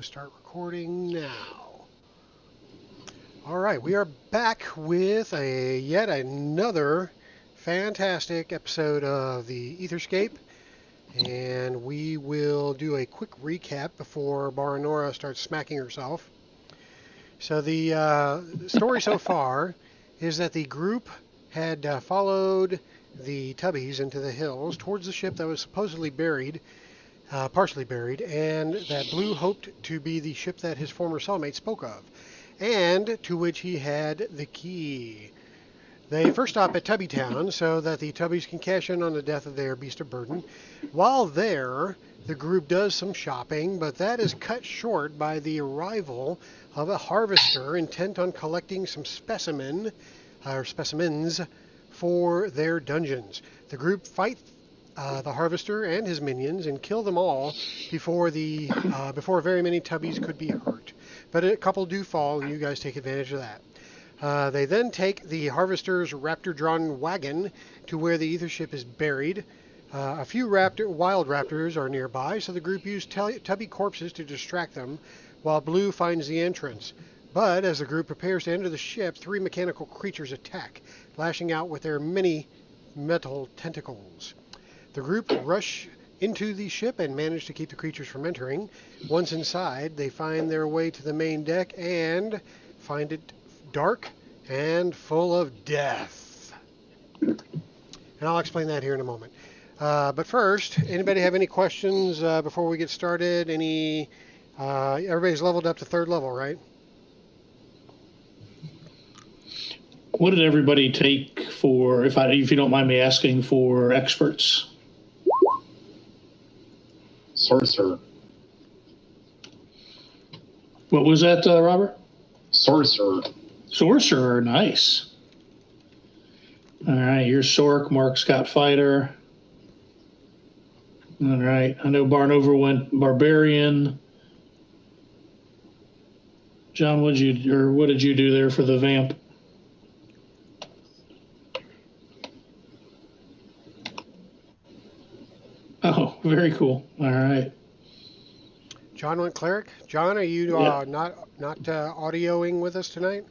to start recording now. All right, we are back with yet another fantastic episode of the Aetherscape, and we will do a quick recap before Baranora starts smacking herself. So the story so far is that the group had followed the Tubbies into the hills towards the ship that was supposedly buried, partially buried, and that Blue hoped to be the ship that his former cellmate spoke of, and to which he had the key. They first stop at Tubby Town so that the Tubbies can cash in on the death of their beast of burden. While there, the group does some shopping, but that is cut short by the arrival of a harvester intent on collecting some specimens for their dungeons. The group fight the harvester and his minions and kill them all before very many Tubbies could be hurt. But a couple do fall, and you guys take advantage of that. They then take the harvester's raptor-drawn wagon to where the aethership is buried. A few wild raptors are nearby, so the group use Tubby corpses to distract them, while Blue finds the entrance. But as the group prepares to enter the ship, 3 mechanical creatures attack, lashing out with their many metal tentacles. The group rush into the ship and manage to keep the creatures from entering. Once inside, they find their way to the main deck and find it dark and full of death. And I'll explain that here in a moment. But first, anybody have any questions before we get started? Everybody's leveled up to 3rd level, right? What did everybody take for, if you don't mind me asking, for experts? Sorcerer. What was that, Robert? Sorcerer. Sorcerer, nice. All right, you're Sork, Mark's got Fighter. All right, I know Barnover went Barbarian. John, what did you do there for the Vamp? Oh, very cool. All right. John went Cleric. John, are you not audioing with us tonight?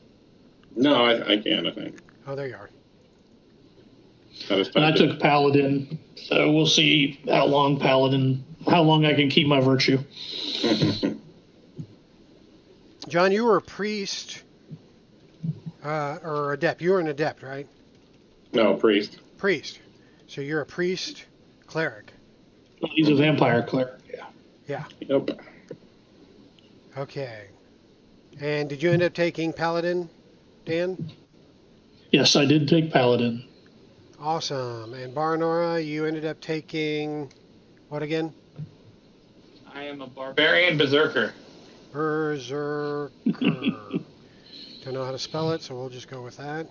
No, I can, I think. Oh, there you are. And I took Paladin, so we'll see how long I can keep my virtue. John, you were a priest or adept. You were an adept, right? No, priest. Priest. So you're a priest cleric. Well, he's a vampire cleric, yeah. Yeah. Yep. Okay. And did you end up taking Paladin, Dan? Yes, I did take Paladin. Awesome. And Baranora, you ended up taking what again? I am a barbarian berserker. Berserker. Don't know how to spell it, so we'll just go with that.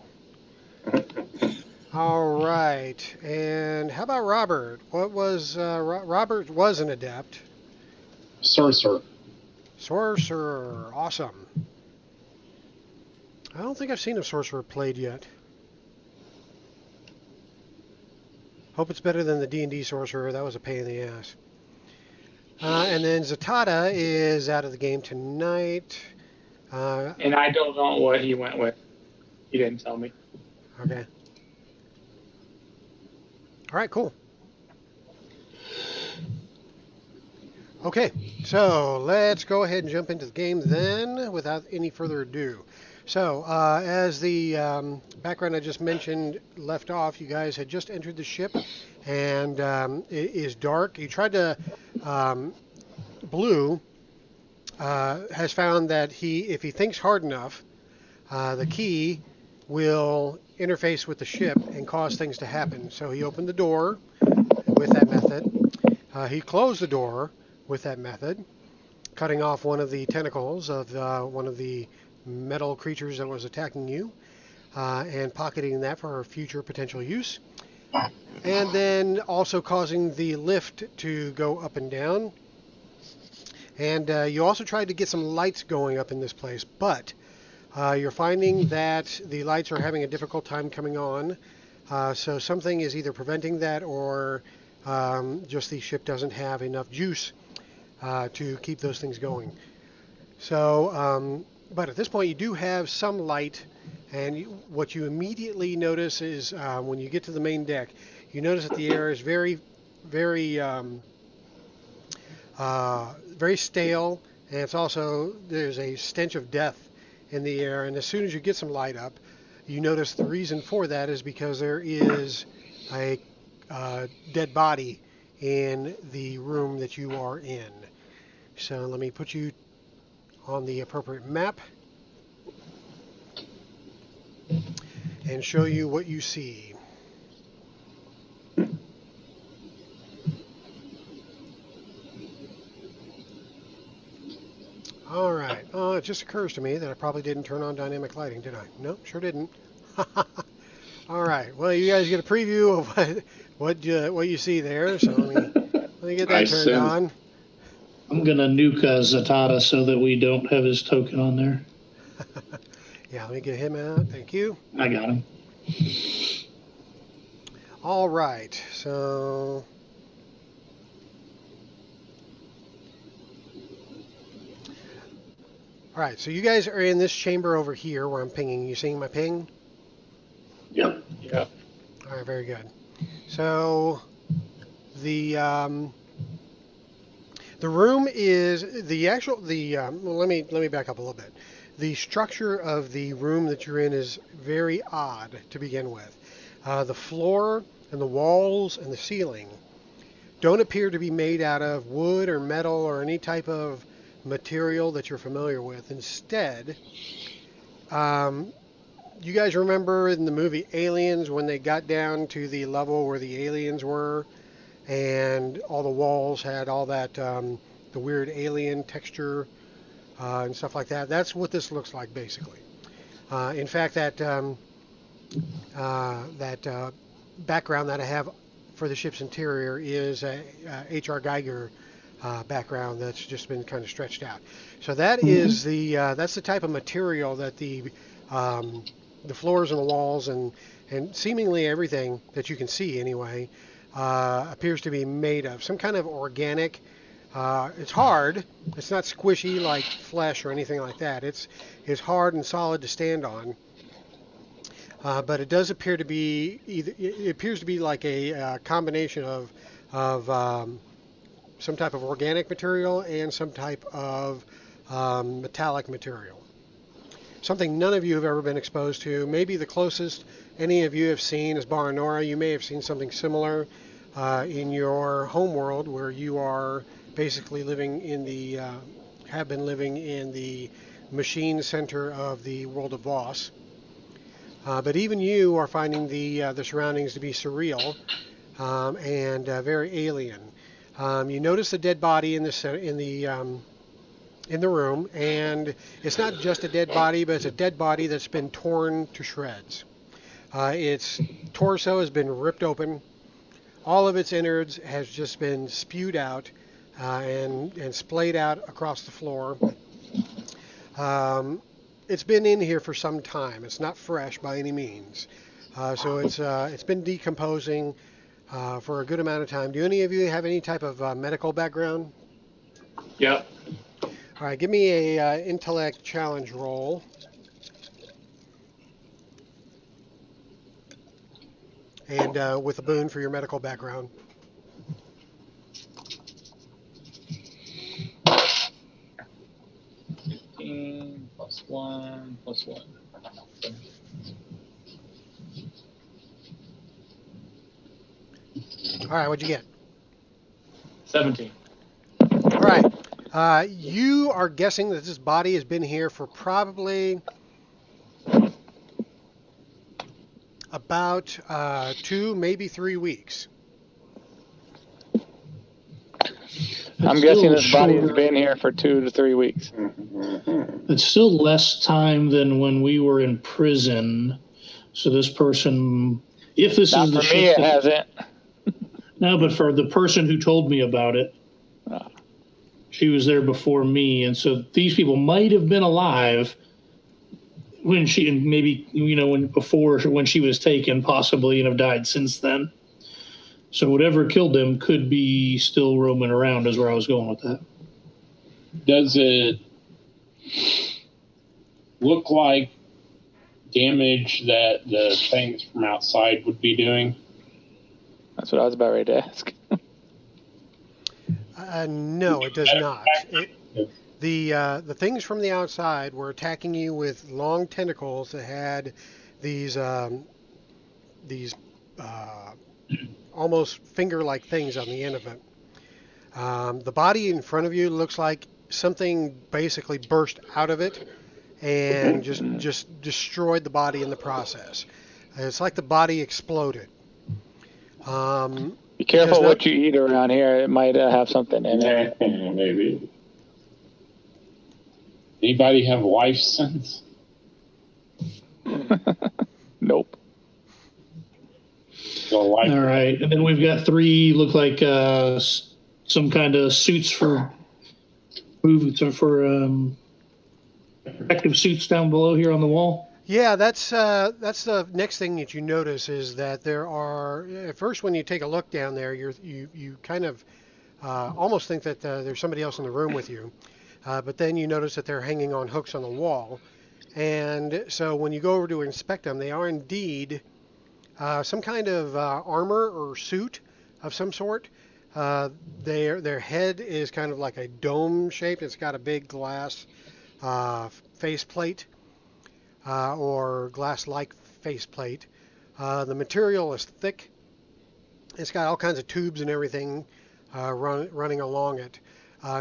All right. And how about Robert? What was Robert was an adept. Sorcerer. Sorcerer. Awesome. I don't think I've seen a sorcerer played yet. Hope it's better than the D&D sorcerer. That was a pain in the ass. And then Zatada is out of the game tonight. And I don't know what he went with. He didn't tell me. Okay. All right, cool. Okay, so let's go ahead and jump into the game then without any further ado. So, as the background I just mentioned left off, you guys had just entered the ship, and it is dark. You tried to... Blue has found that if he thinks hard enough, the key will interface with the ship and cause things to happen. So he opened the door with that method. He closed the door with that method, cutting off one of the tentacles of one of the metal creatures that was attacking you, and pocketing that for future potential use. And then also causing the lift to go up and down. And you also tried to get some lights going up in this place, but you're finding that the lights are having a difficult time coming on. So something is either preventing that, or just the ship doesn't have enough juice to keep those things going. So, but at this point, you do have some light, and what you immediately notice is when you get to the main deck, you notice that the air is very, very, very stale, and it's also there's a stench of death in the air. And as soon as you get some light up, you notice the reason for that is because there is a dead body in the room that you are in. So let me put you on the appropriate map and show you what you see. All right. Oh, it just occurs to me that I probably didn't turn on dynamic lighting, did I? No, sure didn't. All right. Well, you guys get a preview of what you see there. So let me get that turned on. I'm gonna nuke Zatada so that we don't have his token on there. Yeah, let me get him out. Thank you. I got him. All right. So. All right, so you guys are in this chamber over here where I'm pinging. You seeing my ping? Yep. Yeah. All right, very good. So the room is well, let me back up a little bit. The structure of the room that you're in is very odd to begin with. The floor and the walls and the ceiling don't appear to be made out of wood or metal or any type of material that you're familiar with. Instead, you guys remember in the movie Aliens when they got down to the level where the aliens were and all the walls had all that the weird alien texture and stuff like that? That's what this looks like basically. In fact, that background that I have for the ship's interior is a H.R. Geiger background that's just been kind of stretched out. So that is that's the type of material that the floors and the walls and seemingly everything that you can see anyway appears to be made of some kind of organic. It's hard. It's not squishy like flesh or anything like that. It's hard and solid to stand on. But it does appear to be it appears to be like a combination of some type of organic material and some type of metallic material. Something none of you have ever been exposed to. Maybe the closest any of you have seen is Baranora. You may have seen something similar in your home world where you are basically living in have been living in the machine center of the world of Voss. But even you are finding the surroundings to be surreal and very alien. You notice the dead body in the room, and it's not just a dead body, but it's a dead body that's been torn to shreds. Its torso has been ripped open. All of its innards has just been spewed out and splayed out across the floor. It's been in here for some time. It's not fresh by any means. So it's been decomposing for a good amount of time. Do any of you have any type of medical background? Yep. All right, give me a intellect challenge roll. And with a boon for your medical background. +1 +1. All right, what'd you get? 17. All right. You are guessing that this body has been here for probably about 2, maybe 3 weeks. I'm guessing this body has been here for 2 to 3 weeks. It's still less time than when we were in prison. So this person, if this Not is the for me, it hasn't. No, but for the person who told me about it, she was there before me, and so these people might have been alive when she, and maybe when she was taken, possibly, and have died since then. So whatever killed them could be still roaming around, is where I was going with that. Does it look like damage that the things from outside would be doing? That's what I was about ready to ask. No, it does not. The things from the outside were attacking you with long tentacles that had these almost finger-like things on the end of it. The body in front of you looks like something basically burst out of it and just destroyed the body in the process. It's like the body exploded. Be careful what you eat around here. It might have something in it. Maybe. Anybody have life sense? Nope. All right, and then we've got 3 look like some kind of suits for protective suits down below here on the wall. Yeah, that's the next thing that you notice is that there are. At first, when you take a look down there, you kind of almost think that there's somebody else in the room with you, but then you notice that they're hanging on hooks on the wall, and so when you go over to inspect them, they are indeed some kind of armor or suit of some sort. Their head is kind of like a dome shape. It's got a big glass faceplate. Or glass-like faceplate. The material is thick. It's got all kinds of tubes and everything running along it.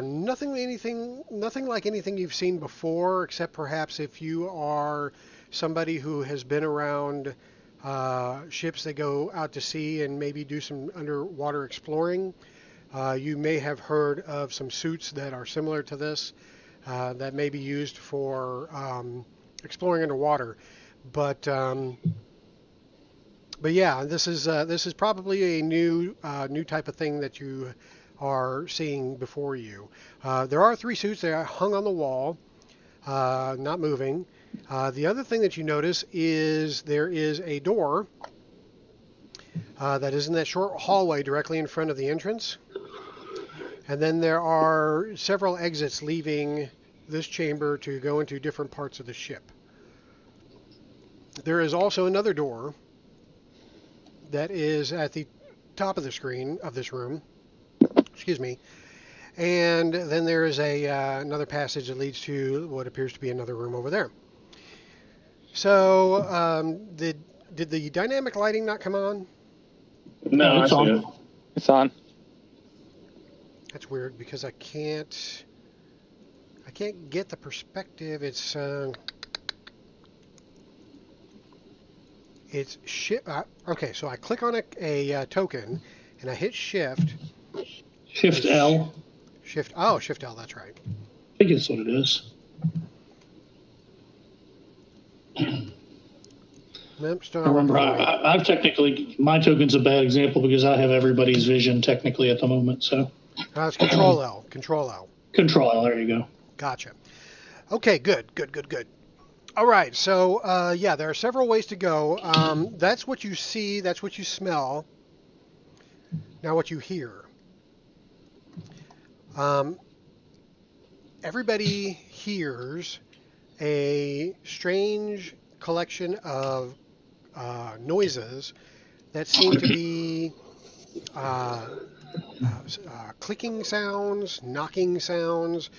Nothing like anything you've seen before, except perhaps if you are somebody who has been around ships that go out to sea and maybe do some underwater exploring. You may have heard of some suits that are similar to this that may be used for exploring underwater, but yeah, this is probably a new type of thing that you are seeing before you. There are 3 suits that are hung on the wall, not moving. The other thing that you notice is there is a door that is in that short hallway directly in front of the entrance, and then there are several exits leaving this chamber to go into different parts of the ship. There is also another door that is at the top of the screen of this room. Excuse me. And then there is another passage that leads to what appears to be another room over there. So, did the dynamic lighting not come on? No, it's on. It's on. That's weird because I can't get the perspective. It's shift. Okay, so I click on a token and I hit shift. Shift L. Shift L. That's right. I think it's what it is. Remember, I've technically, my token's a bad example because I have everybody's vision technically at the moment. So it's Control L. Control L. Control L. There you go. Gotcha. Okay, good. All right, so yeah, there are several ways to go. That's what you see. That's what you smell. Now, what you hear. Everybody hears a strange collection of noises that seem to be clicking sounds, knocking sounds,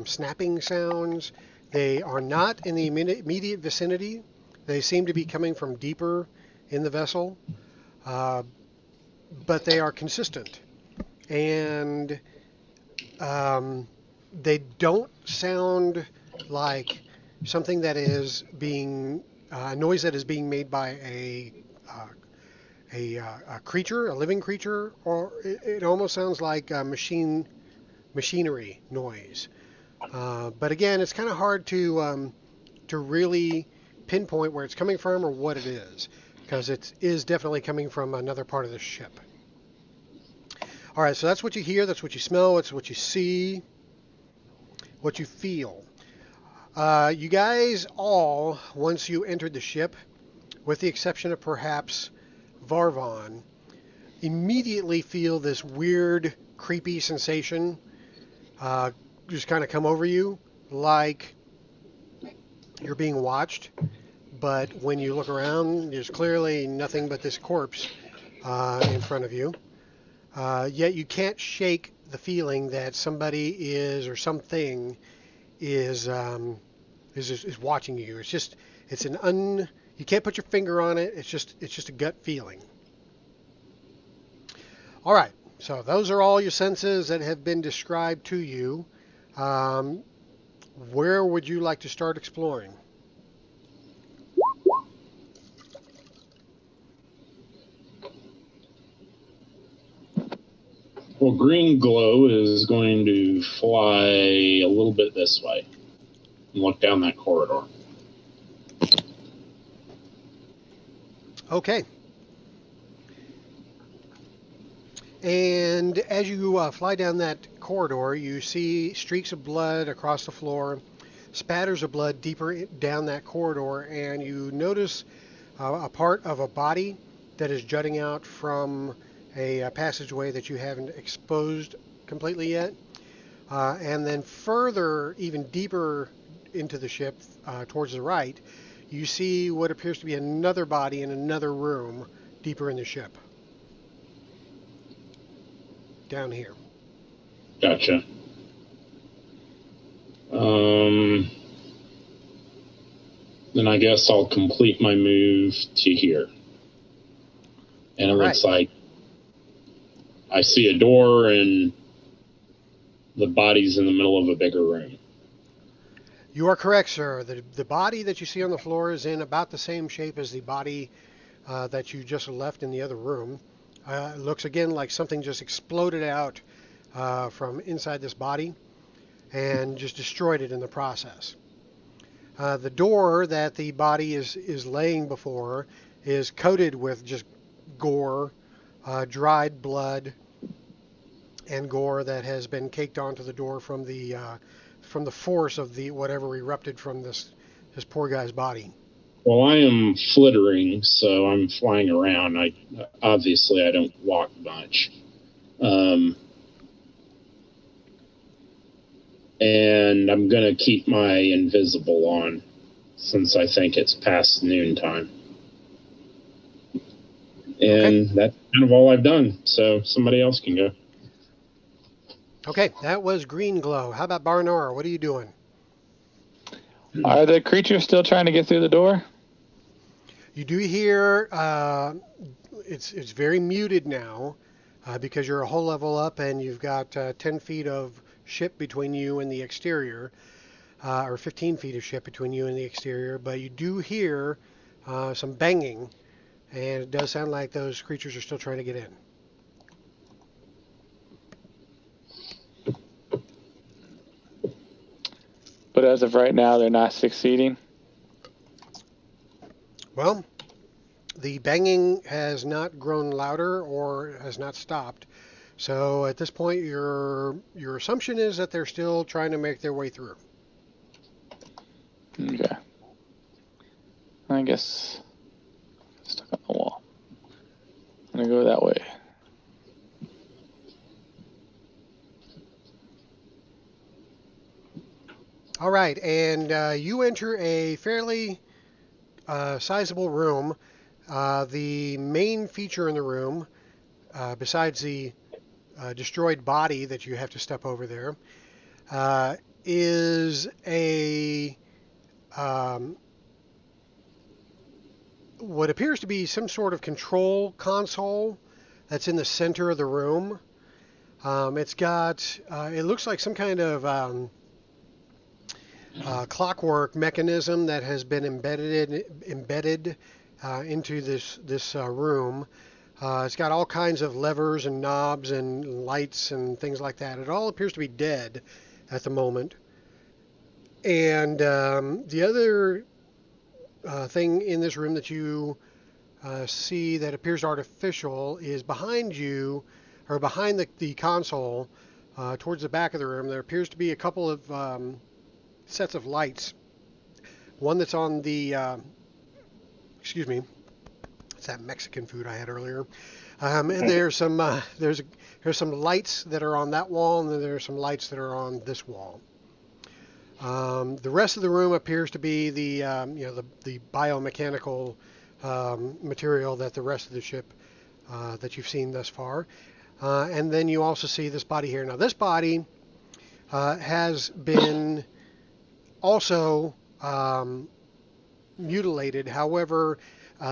snapping sounds. They are not in the immediate vicinity. They seem to be coming from deeper in the vessel, but they are consistent. And they don't sound like something that is being noise that is being made by a creature, a living creature, or it almost sounds like machinery noise. But again, it's kind of hard to really pinpoint where it's coming from or what it is, because it is definitely coming from another part of the ship. All right, so that's what you hear, that's what you smell, that's what you see, what you feel. You guys all, once you entered the ship, with the exception of perhaps Varvon, immediately feel this weird, creepy sensation just kind of come over you. like you're being watched, but when you look around, there's clearly nothing but this corpse in front of you. Yet you can't shake the feeling that somebody is or something is watching you. You can't put your finger on it. It's just a gut feeling. All right. So those are all your senses that have been described to you. Where would you like to start exploring? Well, green glow is going to fly a little bit this way and look down that corridor. Okay. And as you fly down that corridor, you see streaks of blood across the floor, spatters of blood deeper down that corridor, and you notice a part of a body that is jutting out from a passageway that you haven't exposed completely yet. And then further, even deeper into the ship, towards the right, you see what appears to be another body in another room deeper in the ship. Down here. Gotcha. Then I guess I'll complete my move to here. And it looks like I see a door and the body's in the middle of a bigger room. You are correct, sir. The body that you see on the floor is in about the same shape as the body that you just left in the other room. It looks again like something just exploded out from inside this body and just destroyed it in the process. The door that the body is laying before is coated with just gore, dried blood, and gore that has been caked onto the door from the force of the whatever erupted from this poor guy's body. Well, I am flittering, so I'm flying around. Obviously I don't walk much. And I'm going to keep my invisible on since I think it's past noontime. And that's kind of all I've done, so somebody else can go. Okay, that was green glow. How about Barnora? What are you doing? Are the creatures still trying to get through the door? You do hear it's very muted now because you're a whole level up and you've got 10 feet of ship between you and the exterior, or 15 feet of ship between you and the exterior, but you do hear some banging, and it does sound like those creatures are still trying to get in. But as of right now, they're not succeeding. Well, the banging has not grown louder or has not stopped. So at this point, your assumption is that they're still trying to make their way through. Okay. I guess stuck on the wall. I'm gonna go that way. All right, and you enter a fairly sizable room. The main feature in the room, besides the destroyed body that you have to step over there, is a what appears to be some sort of control console that's in the center of the room. It's got, it looks like some kind of clockwork mechanism that has been embedded into this room. It's got all kinds of levers and knobs and lights and things like that. It all appears to be dead at the moment. And the other thing in this room that you see that appears artificial is behind you, or behind the console, towards the back of the room. There appears to be a couple of sets of lights. One that's on the, excuse me, it's that Mexican food I had earlier. And there's some lights that are on that wall, and then there's some lights that are on this wall. The rest of the room appears to be the biomechanical material that the rest of the ship that you've seen thus far. And then you also see this body here. Now this body has been also mutilated. However,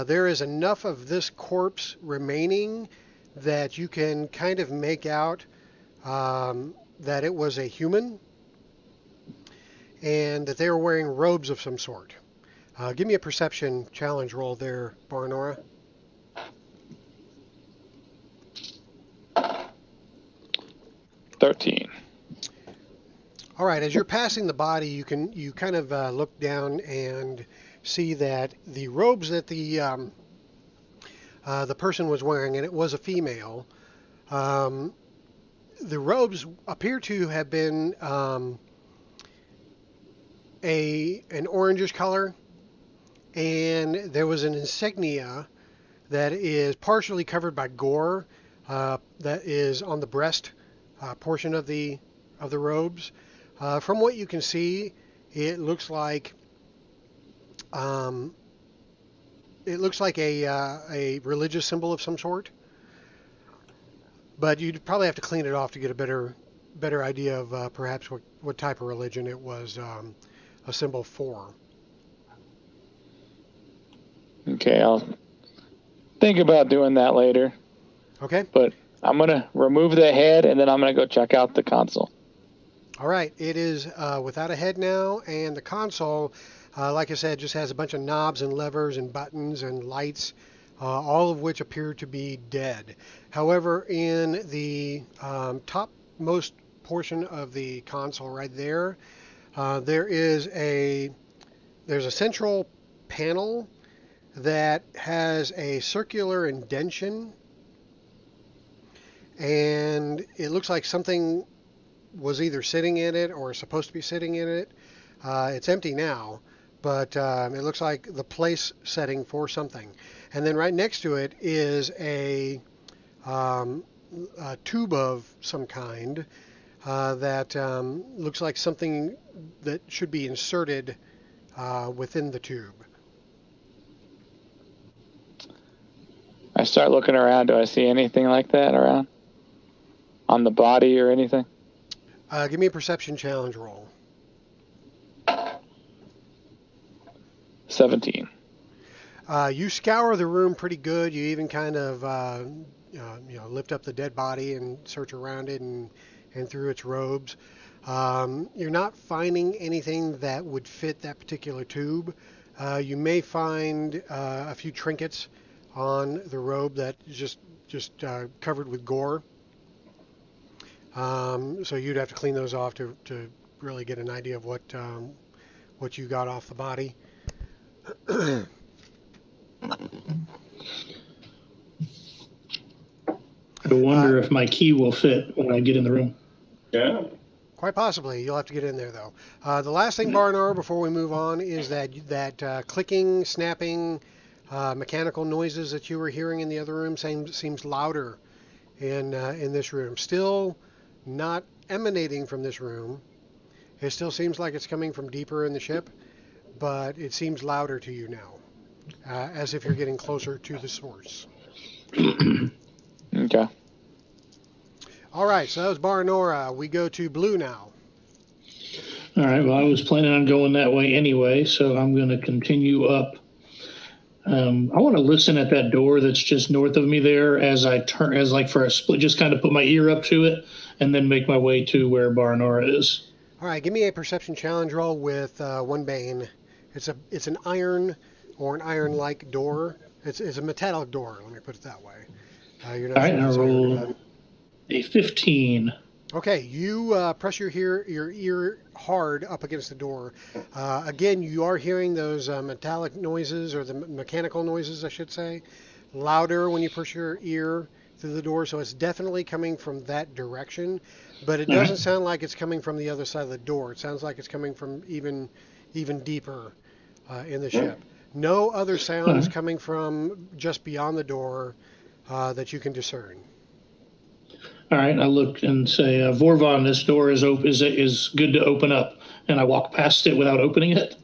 there is enough of this corpse remaining that you can kind of make out that it was a human and that they were wearing robes of some sort. Give me a perception challenge roll there, Baranora. 13. All right, as you're passing the body, you kind of look down and see that the robes that the person was wearing, and it was a female, the robes appear to have been an orangish color, and there was an insignia that is partially covered by gore that is on the breast portion of the robes. From what you can see, it looks like a religious symbol of some sort. But you'd probably have to clean it off to get a better idea of perhaps what type of religion it was a symbol for. Okay, I'll think about doing that later. Okay. But I'm going to remove the head, and then I'm going to go check out the console. All right, it is without a head now, and the console, like I said, just has a bunch of knobs and levers and buttons and lights, all of which appear to be dead. However, in the topmost portion of the console right there, there's a central panel that has a circular indentation, and it looks like something was either sitting in it or supposed to be sitting in it. It's empty now, but it looks like the place setting for something. And then right next to it is a tube of some kind that looks like something that should be inserted within the tube. I start looking around. Do I see anything like that around? On the body or anything? Give me a perception challenge roll. 17. You scour the room pretty good. You even kind of lift up the dead body and search around it and through its robes. You're not finding anything that would fit that particular tube. You may find a few trinkets on the robe that is just covered with gore. So you'd have to clean those off to really get an idea of what you got off the body. I wonder if my key will fit when I get in the room. Yeah. Quite possibly. You'll have to get in there, though. The last thing, Barnor, before we move on, is that clicking, snapping, mechanical noises that you were hearing in the other room seems louder in this room. Still not emanating from this room. It still seems like it's coming from deeper in the ship, but it seems louder to you now, as if you're getting closer to the source. Okay. All right, so that was Baranora. We go to Blue now. All right, well, I was planning on going that way anyway, so I'm going to continue up. I want to listen at that door that's just north of me there as I turn, as like for a split, just kind of put my ear up to it and then make my way to where Baranora is. All right, give me a perception challenge roll with one bane. It's an iron or an iron-like door. It's a metallic door. Let me put it that way. You're not all right, I roll a 15. Okay, you press your ear hard up against the door. Again, you are hearing those metallic noises, or the mechanical noises, I should say, louder when you push your ear through the door. So it's definitely coming from that direction, but it doesn't sound like it's coming from the other side of the door. It sounds like it's coming from even deeper in the ship. No other sounds coming from just beyond the door that you can discern. All right, I look and say, Vorvon, this door is good to open up. and I walk past it without opening it.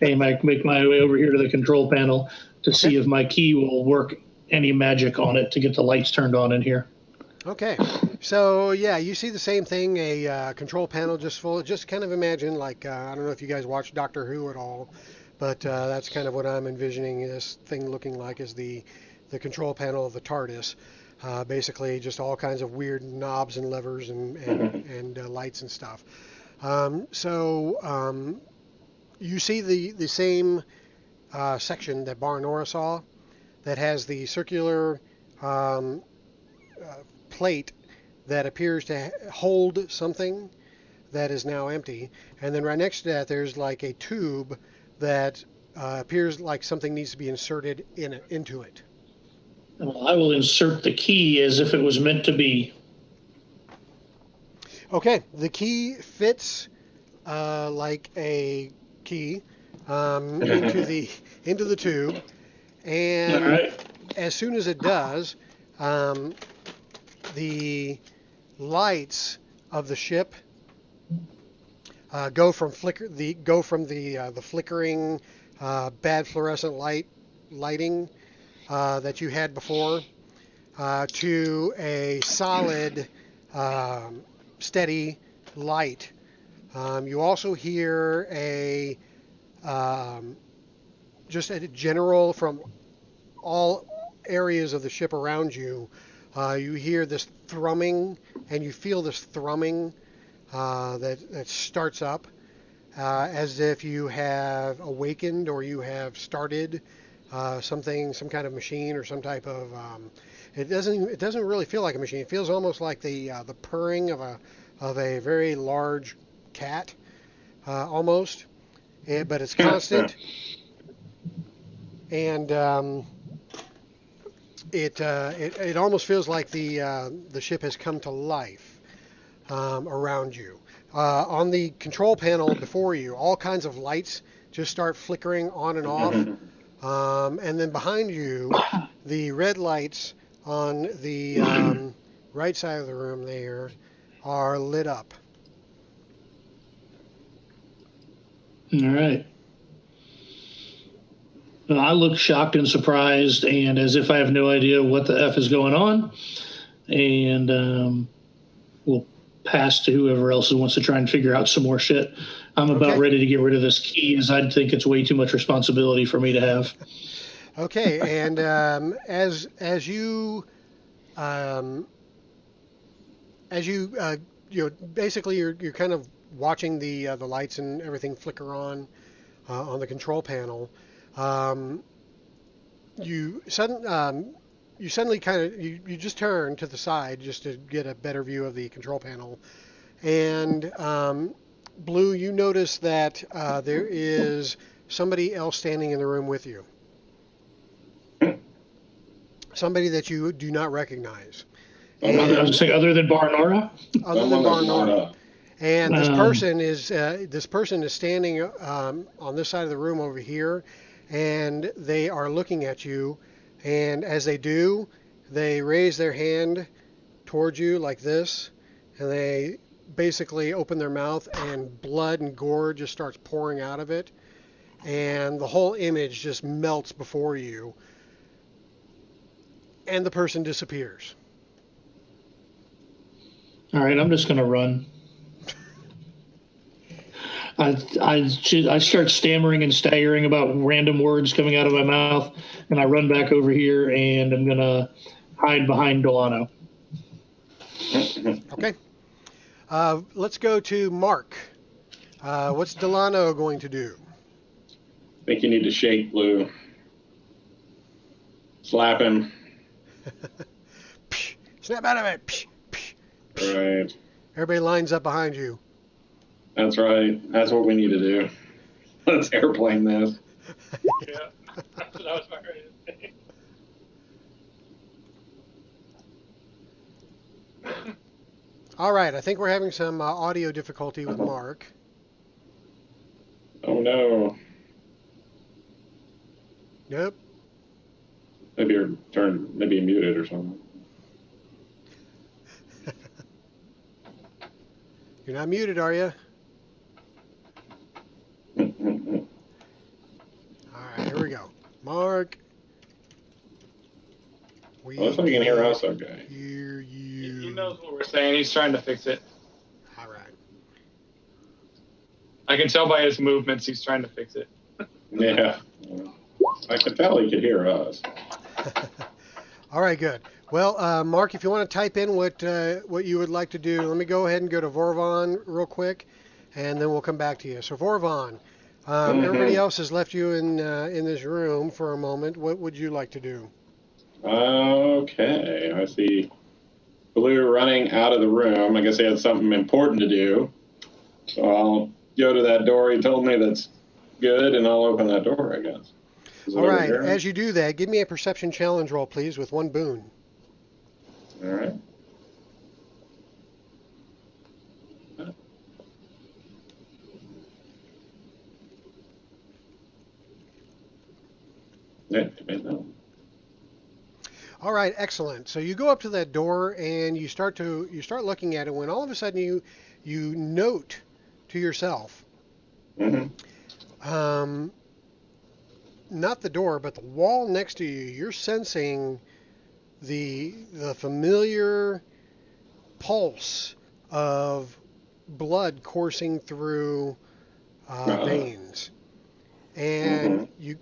And I make my way over here to the control panel to see if my key will work any magic on it to get the lights turned on in here. Okay, so yeah, you see the same thing, a control panel just full. Just kind of imagine like, I don't know if you guys watch Doctor Who at all, but that's kind of what I'm envisioning this thing looking like, is the control panel of the TARDIS. Basically just all kinds of weird knobs and levers and lights and stuff. So you see the same section that Barnora saw that has the circular plate that appears to hold something that is now empty, and then right next to that there's like a tube that appears like something needs to be inserted into it. Well, I will insert the key as if it was meant to be. Okay, the key fits like a key into the tube, and as soon as it does, the lights of the ship go from the flickering bad fluorescent lighting that you had before to a solid steady light. You also hear just a general, from all areas of the ship around you, you hear this thrumming, and you feel this thrumming that starts up as if you have awakened or you have started some kind of machine or some type of. It doesn't really feel like a machine. It feels almost like the purring of a very large cat, almost, but it's constant, and it almost feels like the ship has come to life around you. On the control panel before you, all kinds of lights just start flickering on and off, and then behind you, the red lights on the right side of the room there are lit up. All right. Well, I look shocked and surprised and as if I have no idea what the F is going on. And we'll pass to whoever else wants to try and figure out some more shit. I'm about ready to get rid of this key, as I think it's way too much responsibility for me to have. Okay, and as you basically you're kind of watching the lights and everything flicker on the control panel. You suddenly kind of you just turn to the side just to get a better view of the control panel, and Blue, you notice that there is somebody else standing in the room with you. Somebody that you do not recognize. I was going to say, other than Barnora? Other than Barnora. And this person is standing on this side of the room over here, and they are looking at you. And as they do, they raise their hand towards you like this, and they basically open their mouth, and blood and gore just starts pouring out of it, and the whole image just melts before you, and the person disappears. All right, I'm just going to run. I start stammering and staggering about random words coming out of my mouth, and I run back over here, and I'm going to hide behind Delano. Okay. Let's go to Mark. What's Delano going to do? I think you need to shake Blue. Slap him. Snap out of it. Right. Everybody lines up behind you. That's right. That's what we need to do. Let's airplane this. Yeah, that's what I was ready to say. All right, I think we're having some audio difficulty with Mark. Oh no. Nope. Maybe you're muted or something. You're not muted, are you? we go. Mark. We Looks like you can hear us okay. hear you. He knows what we're saying. He's trying to fix it. All right. I can tell by his movements he's trying to fix it. Yeah. I could tell he could hear us. All right, good. Well, Mark, if you want to type in what you would like to do, let me go ahead and go to Vorvon real quick, and then we'll come back to you. So Vorvon, everybody else has left you in this room for a moment. What would you like to do? Okay, I see Blue running out of the room. I guess he had something important to do. So I'll go to that door he told me that's good, and I'll open that door, I guess. All right, as you do that, give me a perception challenge roll, please, with one boon. All right. Yeah, no. All right, excellent. So you go up to that door and you start looking at it when all of a sudden you note to yourself, not the door, but the wall next to you. You're sensing the familiar pulse of blood coursing through veins. And you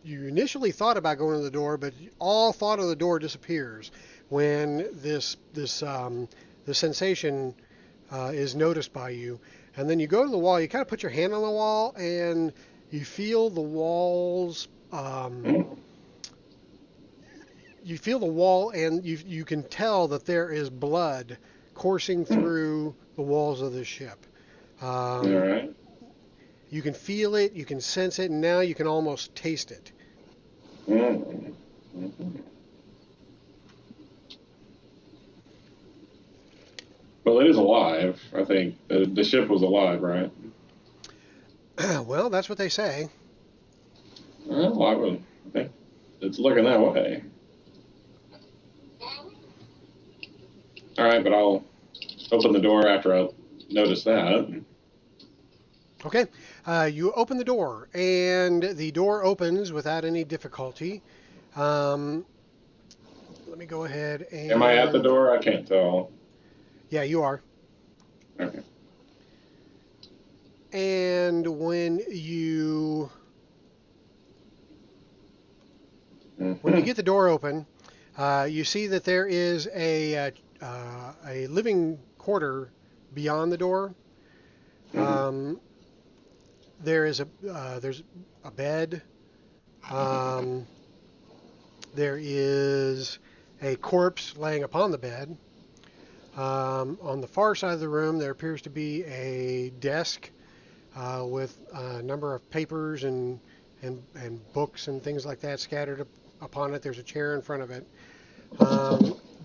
initially thought about going to the door, but all thought of the door disappears when this sensation is noticed by you. And then you go to the wall. You kind of put your hand on the wall, and you feel the walls. You feel the wall, and you can tell that there is blood coursing through the walls of this ship. All right. You can feel it, you can sense it, and now you can almost taste it. Well, it is alive, I think. The ship was alive, right? Well, that's what they say. Well, I think it's looking that way. All right, but I'll open the door after I notice that. Okay, you open the door, and the door opens without any difficulty. Let me go ahead and... Am I at the door? I can't tell. Yeah, you are. Okay. And when you get the door open, you see that there is a living quarter beyond the door. There's a bed. There is a corpse laying upon the bed. On the far side of the room, there appears to be a desk with a number of papers and books and things like that scattered upon it. There's a chair in front of it.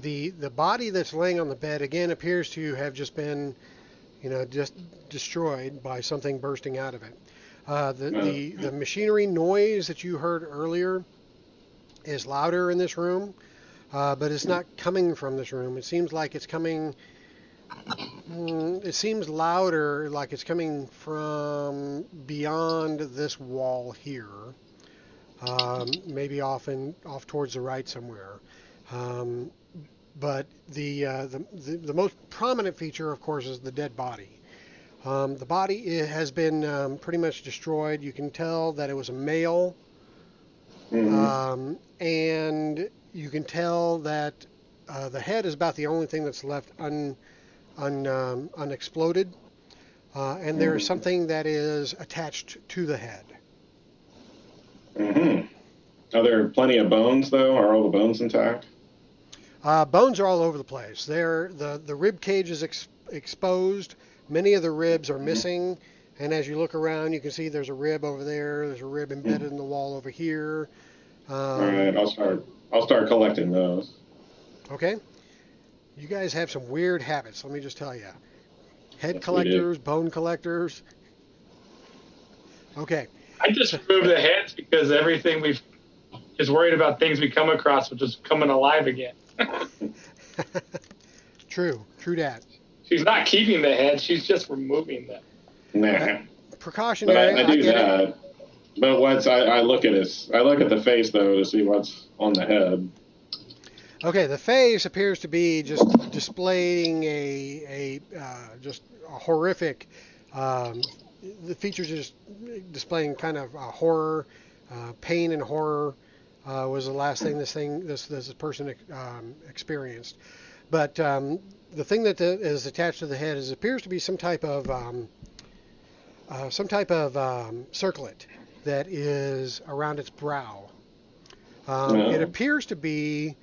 The body that's laying on the bed again appears to have just been, just destroyed by something bursting out of it. The machinery noise that you heard earlier is louder in this room, but it's not coming from this room. It seems like it's coming. It seems louder, like it's coming from beyond this wall here, maybe off towards the right somewhere. But the most prominent feature, of course, is the dead body. The body has been pretty much destroyed. You can tell that it was a male, and you can tell that the head is about the only thing that's left unexploded, and there is something that is attached to the head. Are there plenty of bones, though? Are all the bones intact? Bones are all over the place. The rib cage is exposed. Many of the ribs are missing, and as you look around, you can see there's a rib over there. There's a rib embedded in the wall over here. All right, I'll start collecting those. Okay. You guys have some weird habits. Let me just tell you. Head collectors, bone collectors. Okay. I just removed the heads because everything we've just worried about things we come across, which is coming alive again. True that. She's not keeping the head; she's just removing them. Nah. Precautionary. But I do that. But I look at the face though to see what's on the head. Okay, the face appears to be just displaying just a horrific. The features are just displaying kind of horror, pain and horror was the last thing this person experienced. But the thing that is attached to the head appears to be some type of circlet that is around its brow. It appears to be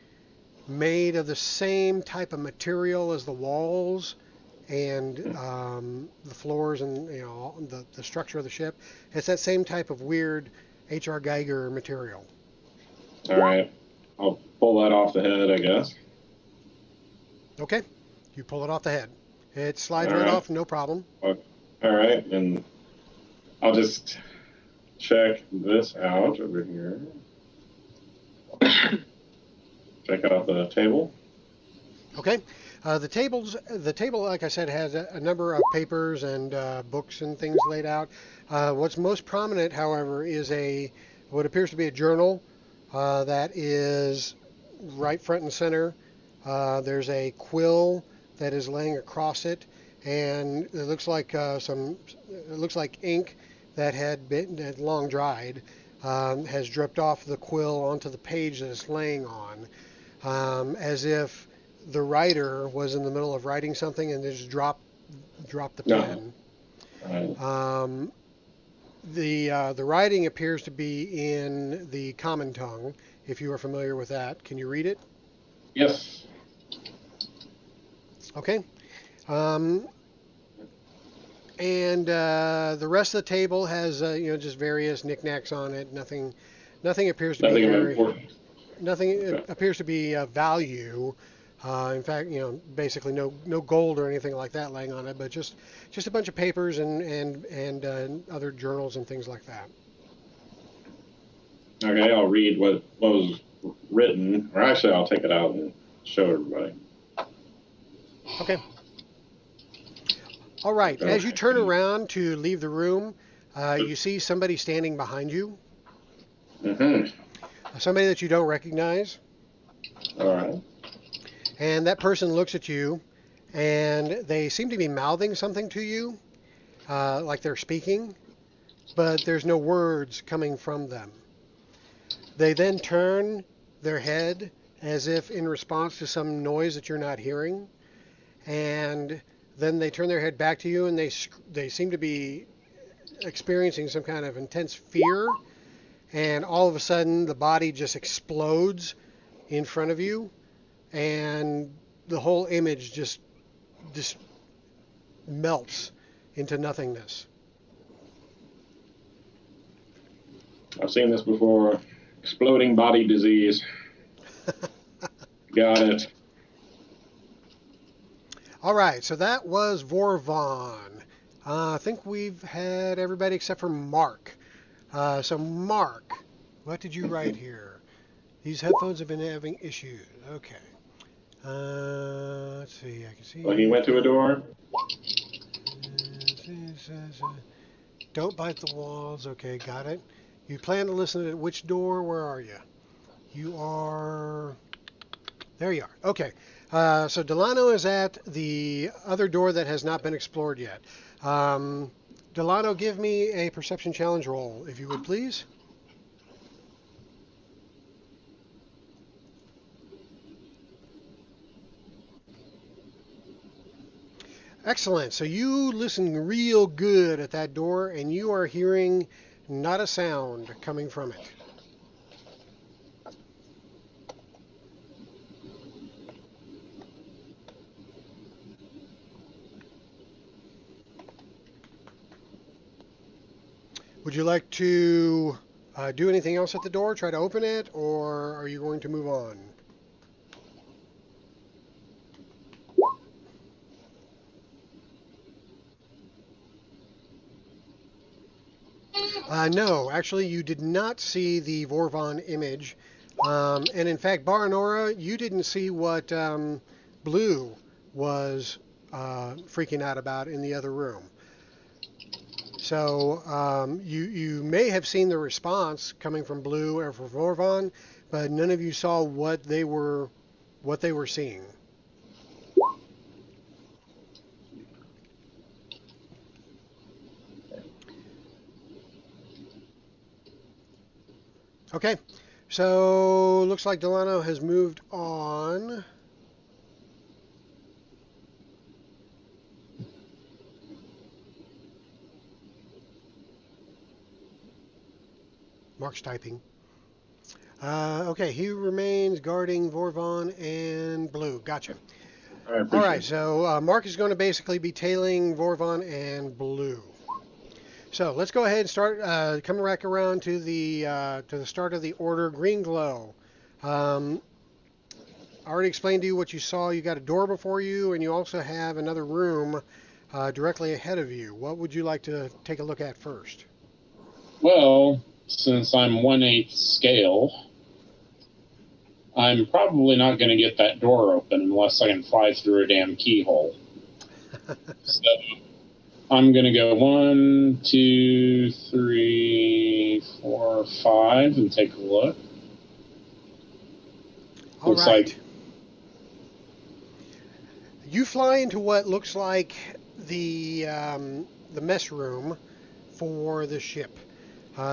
made of the same type of material as the walls and the floors and the structure of the ship. It's that same type of weird H.R. Geiger material. All right, I'll pull that off the head, I guess. Okay, you pull it off the head. It slides right off, no problem. All right, and I'll just check this out over here. Check out the table. Okay. The table, like I said, has a number of papers and books and things laid out. What's most prominent, however, is what appears to be a journal that is right front and center. There's a quill that is laying across it, and it looks like ink that had long dried has dripped off the quill onto the page that it's laying on. As if the writer was in the middle of writing something and just dropped the pen. Right. The writing appears to be in the common tongue, if you are familiar with that. Can you read it? Yes. Okay. And the rest of the table has just various knickknacks on it. Nothing appears to be important. Nothing appears to be of value. In fact, basically no gold or anything like that laying on it, but just a bunch of papers and other journals and things like that. Okay, I'll read what was written, or actually I'll take it out and show everybody. Okay. All right. As you turn around to leave the room, you see somebody standing behind you. Mm-hmm. Somebody that you don't recognize. All right. And that person looks at you, and they seem to be mouthing something to you, like they're speaking, but there's no words coming from them. They then turn their head as if in response to some noise that you're not hearing, and then they turn their head back to you, and they seem to be experiencing some kind of intense fear, and all of a sudden the body just explodes in front of you, and the whole image just melts into nothingness. I've seen this before. Exploding body disease. Got it. All right, so that was Vorvon. I think we've had everybody except for Mark. So Mark, what did you write here? These headphones have been having issues. Okay. Let's see. I can see. Well, he went to a door. Don't bite the walls. Okay, got it. You plan to listen at which door? Where are you? You are... There you are. Okay. So Delano is at the other door that has not been explored yet. Delano, give me a perception challenge roll, if you would, please. Excellent. So you listen real good at that door, and you are hearing not a sound coming from it. Would you like to do anything else at the door? Try to open it, or are you going to move on? No, actually, you did not see the Vorvon image. And in fact, Baranora, you didn't see what Blue was freaking out about in the other room. So you may have seen the response coming from Blue or from Vorvon, but none of you saw what they were seeing. Okay, so looks like Delano has moved on. Mark's typing. Okay, he remains guarding Vorvon and Blue. Gotcha. All right, so Mark is going to basically be tailing Vorvon and Blue. So let's go ahead and start coming back around to the start of the order. Green glow. I already explained to you what you saw. You got a door before you, and you also have another room directly ahead of you. What would you like to take a look at first? Well, since I'm 1/8 scale, I'm probably not going to get that door open unless I can fly through a damn keyhole. So I'm going to go 1, 2, 3, 4, 5 and take a look. All looks right. Like you fly into what looks like the mess room for the ship.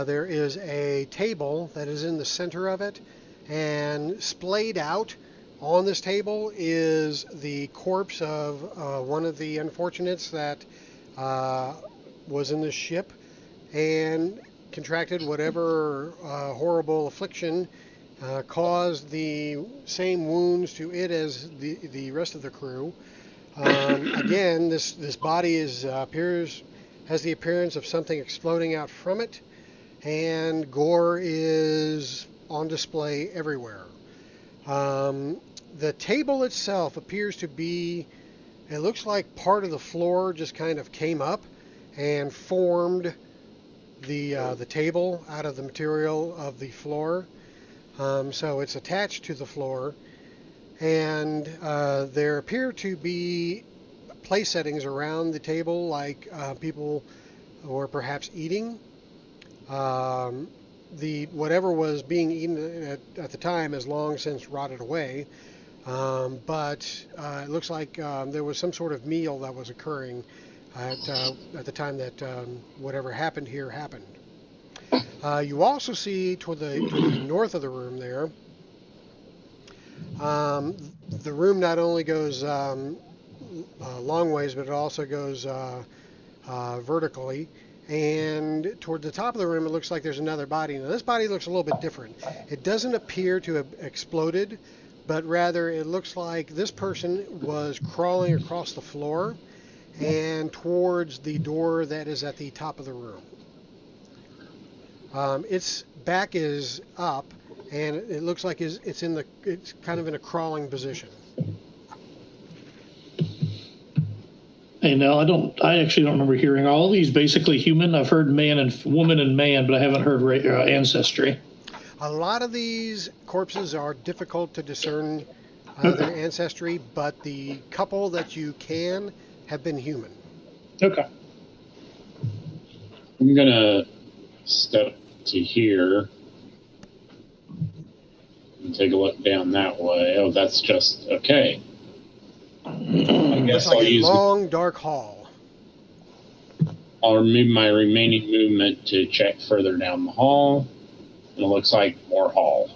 There is a table that is in the center of it, and splayed out on this table is the corpse of one of the unfortunates that was in the ship and contracted whatever horrible affliction caused the same wounds to it as the rest of the crew. Again, this body has the appearance of something exploding out from it, and gore is on display everywhere. The table itself appears to be, it looks like part of the floor just kind of came up and formed the table out of the material of the floor. So it's attached to the floor, and there appear to be place settings around the table, like people were perhaps eating. Whatever was being eaten at the time has long since rotted away, but it looks like there was some sort of meal that was occurring at the time that whatever happened here happened. You also see toward the north of the room there, the room not only goes long ways, but it also goes vertically. And toward the top of the room, it looks like there's another body. Now, this body looks a little bit different. It doesn't appear to have exploded, but rather it looks like this person was crawling across the floor and towards the door that is at the top of the room. Its back is up, and it looks like it's kind of in a crawling position. Hey, no, I actually don't remember hearing all these basically human. I've heard man and woman and man, but I haven't heard ancestry. A lot of these corpses are difficult to discern their ancestry, but the couple that you can have been human. Okay. I'm going to step to here and take a look down that way. Oh, that's just okay. I guess looks like I'll a long, dark hall. I'll remove my remaining movement to check further down the hall. And it looks like more hall.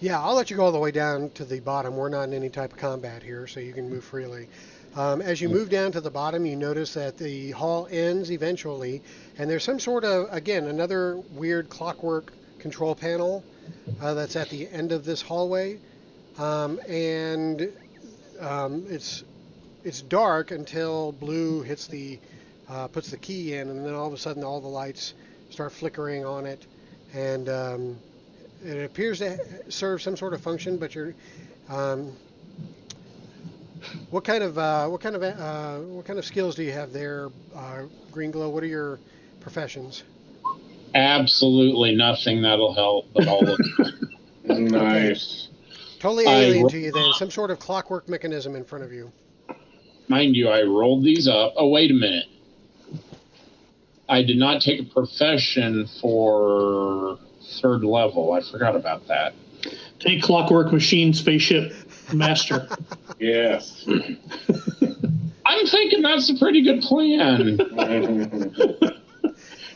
Yeah, I'll let you go all the way down to the bottom. We're not in any type of combat here, so you can move freely. As you move down to the bottom, you notice that the hall ends eventually, and there's some sort of, again, another weird clockwork control panel that's at the end of this hallway. It's dark until Blue puts the key in, and then all of a sudden all the lights start flickering on it, and it appears to serve some sort of function. But you're what kind of skills do you have there, Green Glow? What are your professions? Absolutely nothing that'll help, but all of it. Nice. Totally alien to you then. Some sort of clockwork mechanism in front of you. Mind you, I rolled these up. Oh, wait a minute. I did not take a profession for 3rd level. I forgot about that. Take Clockwork Machine Spaceship Master. Yes. I'm thinking that's a pretty good plan.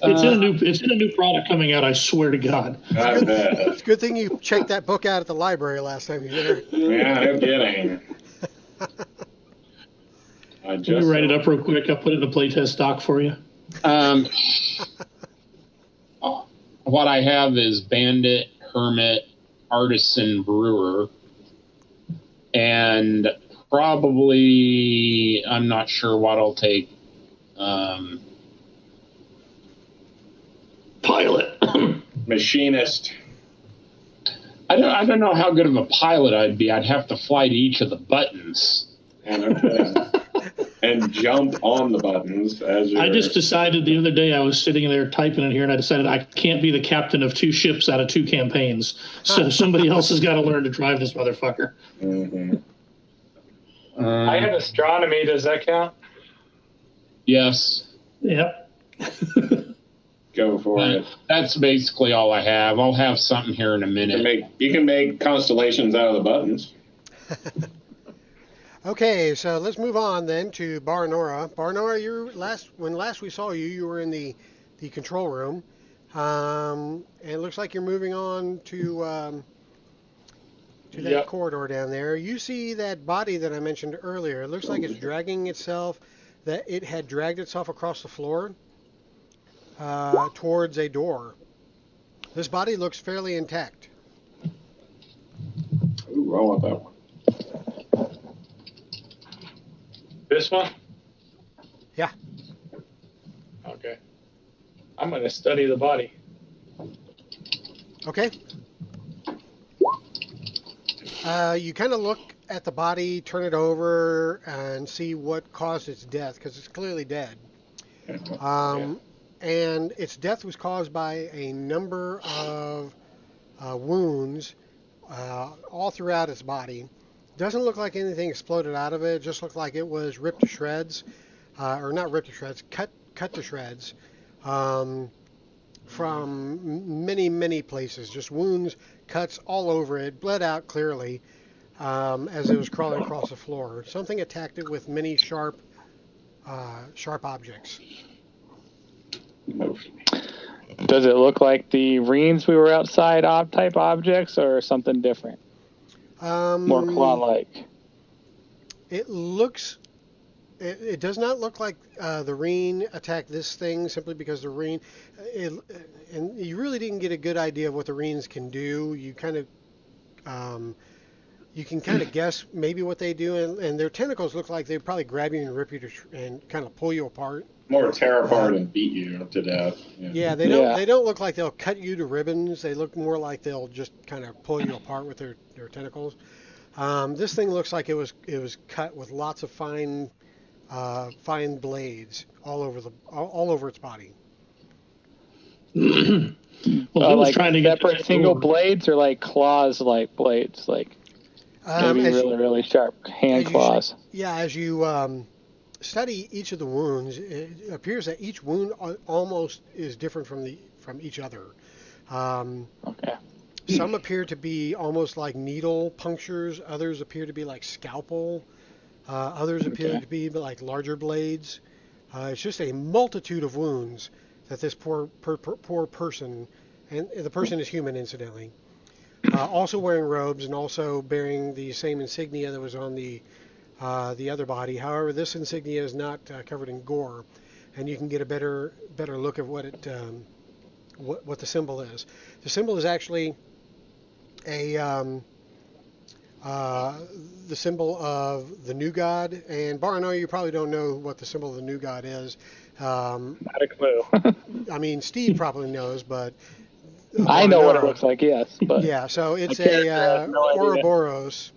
It's in a new product coming out. I swear to God. I bet. It's a good thing you checked that book out at the library last time you were there. Yeah, no kidding. Let me write it up real quick. I'll put it in the playtest doc for you. What I have is Bandit, Hermit, Artisan, Brewer, and probably, I'm not sure what I'll take. Pilot. Machinist. I don't know how good of a pilot I'd be. I'd have to fly to each of the buttons. And jump on the buttons as you. I just decided the other day I was sitting there typing in here, and I decided I can't be the captain of 2 ships out of 2 campaigns. So somebody else has got to learn to drive this motherfucker. Mm-hmm. I have astronomy. Does that count? Yes. Yep. Go for it. That's basically all I have. I'll have something here in a minute. You can make constellations out of the buttons. Okay, so let's move on then to Baranora. Baranora, when last we saw you, you were in the control room, and it looks like you're moving on to that corridor down there. You see that body that I mentioned earlier. It looks like it's dragging itself. That it had dragged itself across the floor towards a door. This body looks fairly intact. Ooh, I want that one. This one? Yeah. Okay. I'm going to study the body. Okay. You kind of look at the body, turn it over, and see what caused its death, because it's clearly dead. And its death was caused by a number of wounds all throughout its body. Doesn't look like anything exploded out of it. It just looked like it was ripped to shreds, or not ripped to shreds, cut to shreds from many places. Just wounds, cuts all over it, bled out clearly as it was crawling across the floor. Something attacked it with many sharp objects. Does it look like the reams we were outside type objects, or something different? More claw-like. It looks. It does not look like the Reen attacked this thing simply because the Reen. And you really didn't get a good idea of what the Reens can do. You kind of. You can kind of guess maybe what they do, and their tentacles look like they probably grab you and rip you and kind of pull you apart. More tear apart and beat you to death. Yeah, they don't. They don't look like they'll cut you to ribbons. They look more like they'll just kind of pull you apart with their tentacles. This thing looks like it was cut with lots of fine blades all over its body. Well, like trying to separate single blades, or like claws, like blades, like maybe really sharp hand claws. As you study each of the wounds, it appears that each wound almost is different from each other. Okay. Some appear to be almost like needle punctures. Others appear to be like scalpel. Others appear to be like larger blades. It's just a multitude of wounds that this poor person, and the person is human, incidentally, also wearing robes and also bearing the same insignia that was on the other body. However, this insignia is not covered in gore, and you can get a better look at what it what the symbol is. The symbol is actually the symbol of the new god. And Barano, you probably don't know what the symbol of the new god is. Not a clue. I mean, Steve probably knows, but I know what it looks like. Yes, but yeah. So it's a Ouroboros.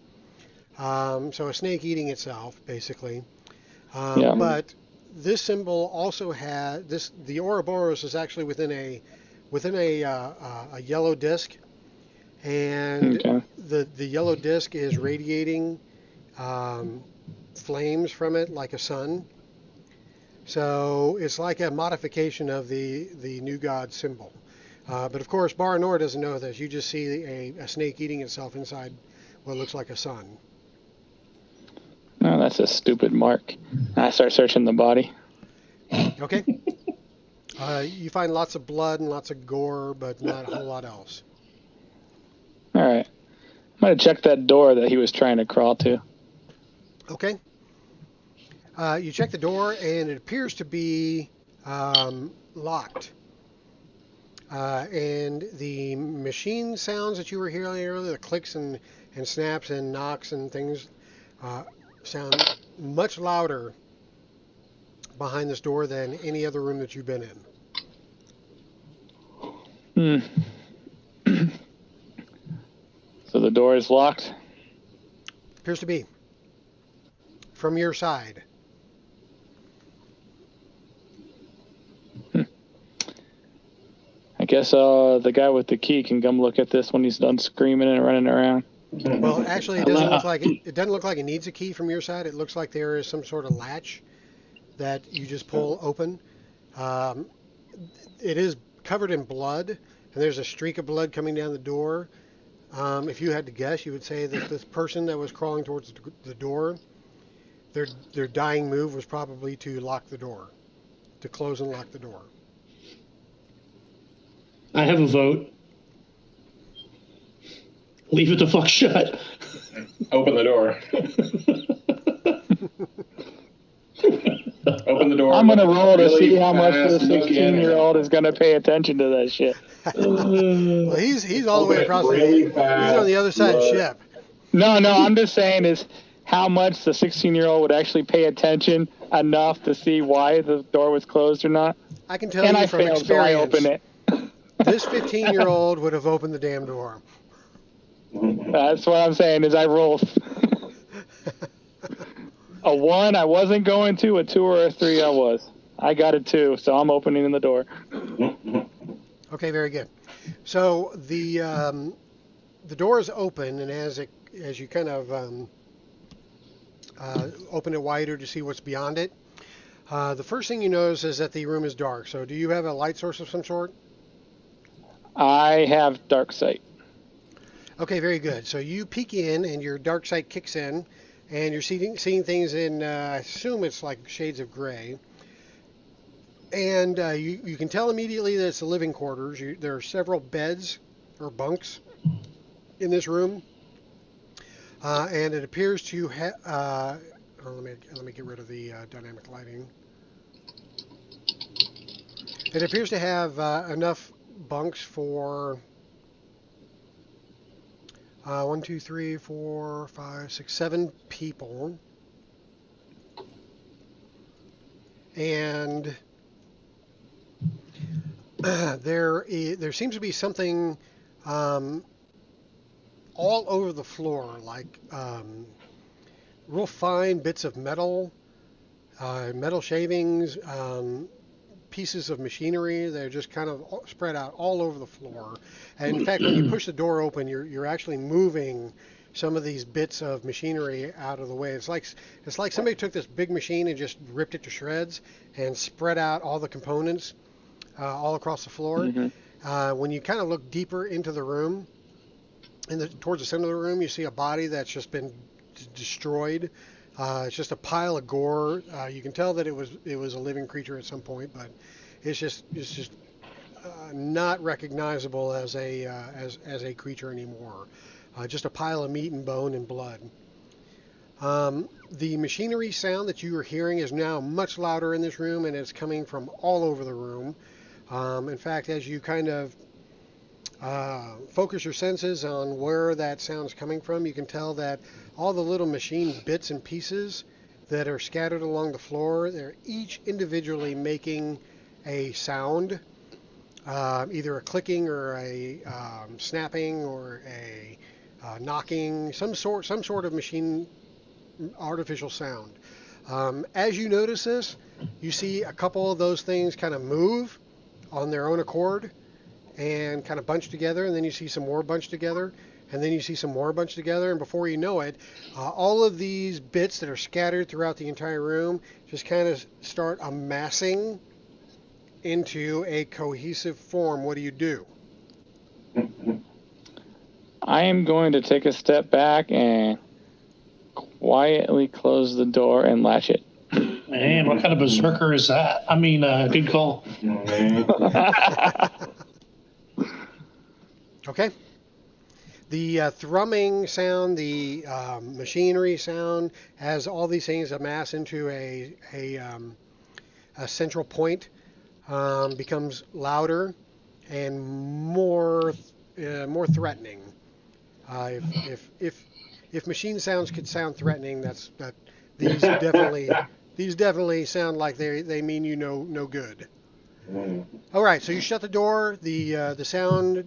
So a snake eating itself, basically. But this symbol also had this. The Ouroboros is actually within a yellow disc, and the yellow disc is radiating flames from it like a sun. So it's like a modification of the new god symbol. But of course, Baranor doesn't know this. You just see a snake eating itself inside what looks like a sun. No, that's a stupid mark. I start searching the body. Okay. You find lots of blood and lots of gore, but not a whole lot else. All right. I'm going to check that door that he was trying to crawl to. Okay. You check the door, and it appears to be locked. And the machine sounds that you were hearing earlier, the clicks and snaps and knocks and things, sound much louder behind this door than any other room that you've been in. So the door is locked? Appears to be. From your side. I guess the guy with the key can come look at this when he's done screaming and running around. Well, actually, it doesn't look like it needs a key from your side. It looks like there is some sort of latch that you just pull open. It is covered in blood, and there's a streak of blood coming down the door. If you had to guess, you would say that this person that was crawling towards the door, their dying move was probably to lock the door, to close and lock the door. I have a vote. Leave it the fuck shut. Open the door. Open the door. I'm going to roll to see how much fast, the 16-year-old is going to pay attention to that shit. Well, he's all the way across he's on the other side of the ship. No, I'm just saying is how much the 16-year-old would actually pay attention enough to see why the door was closed or not. I can tell and you I from failed, experience. so I opened it. This 15-year-old would have opened the damn door. That's what I'm saying is I rolled a 1 I wasn't going to, a 2 or a 3 I was. I got a 2, so I'm opening the door. Okay, very good. So the door is open, and as you kind of open it wider to see what's beyond it, the first thing you notice is that the room is dark. So do you have a light source of some sort? I have dark sight. Okay, very good. So you peek in, and your dark sight kicks in, and you're seeing things in, I assume it's like shades of gray. And you can tell immediately that it's the living quarters. There are several beds or bunks in this room, and it appears to have. Let me get rid of the dynamic lighting. It appears to have enough bunks for 1, 2, 3, 4, 5, 6, 7 people, and there seems to be something all over the floor, like real fine bits of metal, metal shavings, pieces of machinery. They're just kind of spread out all over the floor. And in fact, when you push the door open, you're actually moving some of these bits of machinery out of the way. It's like somebody took this big machine and just ripped it to shreds and spread out all the components all across the floor. Mm-hmm. When you kind of look deeper into the room, towards the center of the room, you see a body that's just been destroyed. It's just a pile of gore. You can tell that it was a living creature at some point, but it's just not recognizable as a creature anymore. Just a pile of meat and bone and blood. The machinery sound that you are hearing is now much louder in this room, and it's coming from all over the room. In fact, as you kind of focus your senses on where that sound is coming from, you can tell that all the little machine bits and pieces that are scattered along the floor, they're each individually making a sound, either a clicking or a snapping or a knocking, some sort of machine artificial sound. As you notice this, you see a couple of those things kind of move on their own accord and kind of bunch together, and then you see some more bunch together. and then you see some more bunched together, and before you know it, all of these bits that are scattered throughout the entire room just kind of start amassing into a cohesive form. What do you do? I am going to take a step back and quietly close the door and latch it. Man, what kind of berserker is that? I mean, good call. Okay. The thrumming sound, the machinery sound, as all these things amass into a central point, becomes louder and more threatening. If machine sounds could sound threatening, these definitely sound like they mean you no good. All right, so you shut the door. The sound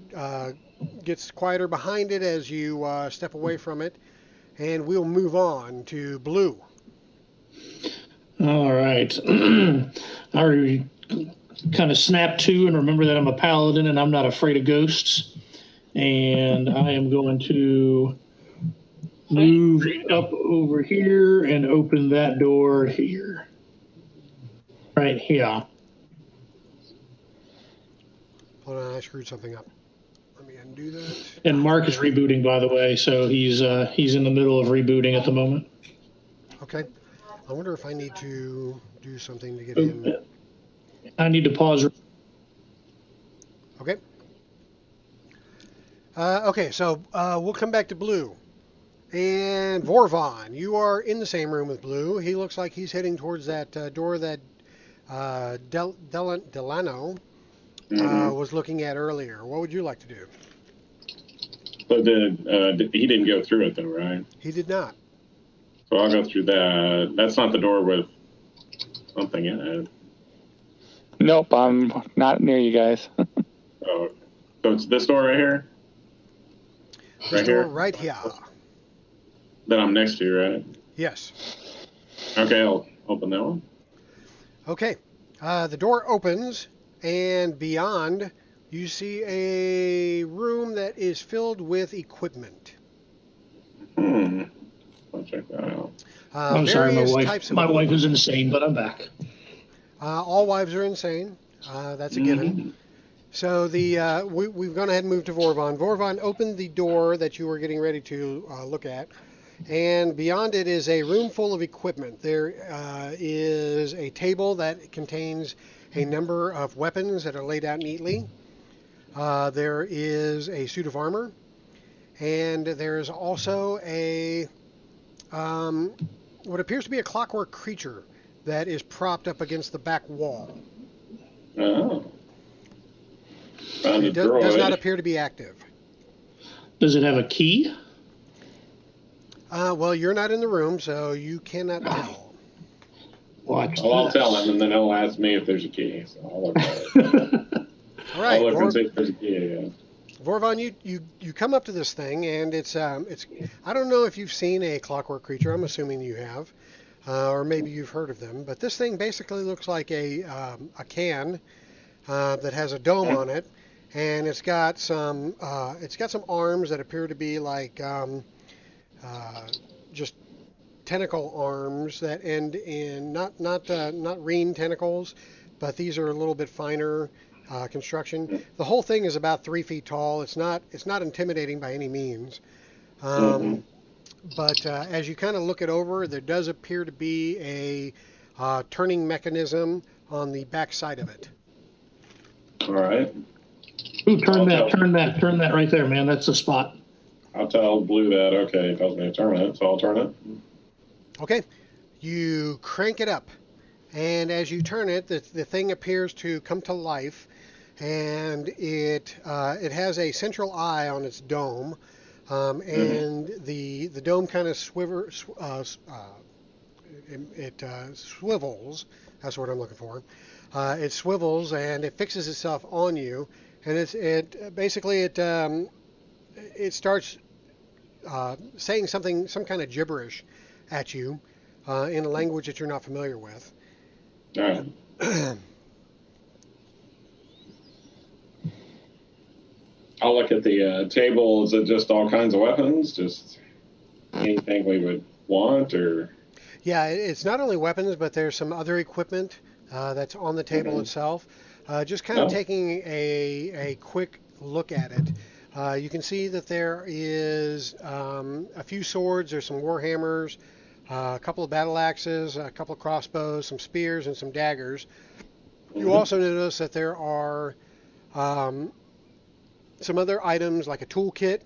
gets quieter behind it as you step away from it, and we'll move on to Blue. All right. I already kind of snap to and remember that I'm a paladin and I'm not afraid of ghosts. And I am going to move up over here and open that door here. Right here. Hold on, I screwed something up. Let me undo that. And Mark is rebooting, by the way, so he's in the middle of rebooting at the moment. Okay. I wonder if I need to do something to get in. I need to pause. Okay. Okay, so we'll come back to Blue. And Vorvon, you are in the same room with Blue. He looks like he's heading towards that door that Delano was looking at earlier. What would you like to do? But he didn't go through it, though, right? He did not. So I'll go through that. That's not the door with something in it. Nope, I'm not near you guys. Oh, so it's this door right here? This door right here. That I'm next to, right? Yes. Okay, I'll open that one. Okay. The door opens, and beyond, you see a room that is filled with equipment. I'll check that out. I'm sorry, my wife is insane, but I'm back. All wives are insane. That's a given. So we've gone ahead and moved to Vorvon. Vorvon opened the door that you were getting ready to look at, and beyond it is a room full of equipment. There is a table that contains a number of weapons that are laid out neatly. There is a suit of armor, and there's also a what appears to be a clockwork creature that is propped up against the back wall. Oh. It does not appear to be active. Does it have a key? Well, you're not in the room, so you cannot tell. Watch. Well, I'll tell him, and then he'll ask me if there's a key. So I'll look at it. All right, I'll look and see if there's a key. Yeah. Vorvon, you come up to this thing, and it's I don't know if you've seen a clockwork creature. I'm assuming you have, or maybe you've heard of them. But this thing basically looks like a can that has a dome on it, and it's got some arms that appear to be like just tentacle arms that end in not reen tentacles, but these are a little bit finer construction. The whole thing is about 3 feet tall. It's not intimidating by any means. But as you kind of look it over, there does appear to be a turning mechanism on the back side of it. All right. Ooh, turn that right there, man. That's the spot. I'll tell Blue that. Okay, it tells me to turn it, so I'll turn it. Okay. You crank it up, and as you turn it, the thing appears to come to life, and it has a central eye on its dome, and the dome kind of swivels. That's what I'm looking for. It swivels and it fixes itself on you, and it starts saying some kind of gibberish at you in a language that you're not familiar with. All right. I'll look at the table. Is it just all kinds of weapons? Just anything we would want, or? Yeah, it's not only weapons, but there's some other equipment that's on the table itself. Just kind of taking a quick look at it. You can see that there is a few swords, there's some war hammers, a couple of battle axes, a couple of crossbows, some spears, and some daggers. You also notice that there are some other items like a toolkit.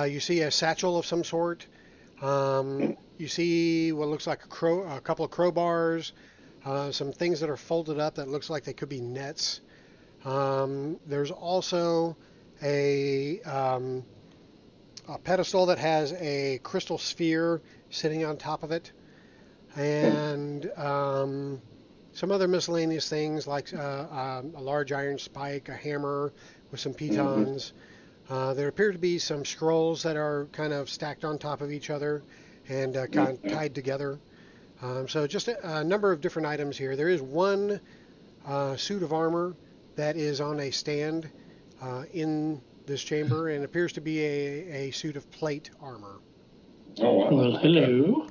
You see a satchel of some sort. You see what looks like a couple of crowbars, some things that are folded up that looks like they could be nets. There's also a pedestal that has a crystal sphere sitting on top of it, and some other miscellaneous things like a large iron spike, a hammer with some pitons. There appear to be some scrolls that are kind of stacked on top of each other and kind of tied together. So just a number of different items here. There is one suit of armor that is on a stand in this chamber and appears to be a suit of plate armor. Oh, wow. Well, hello.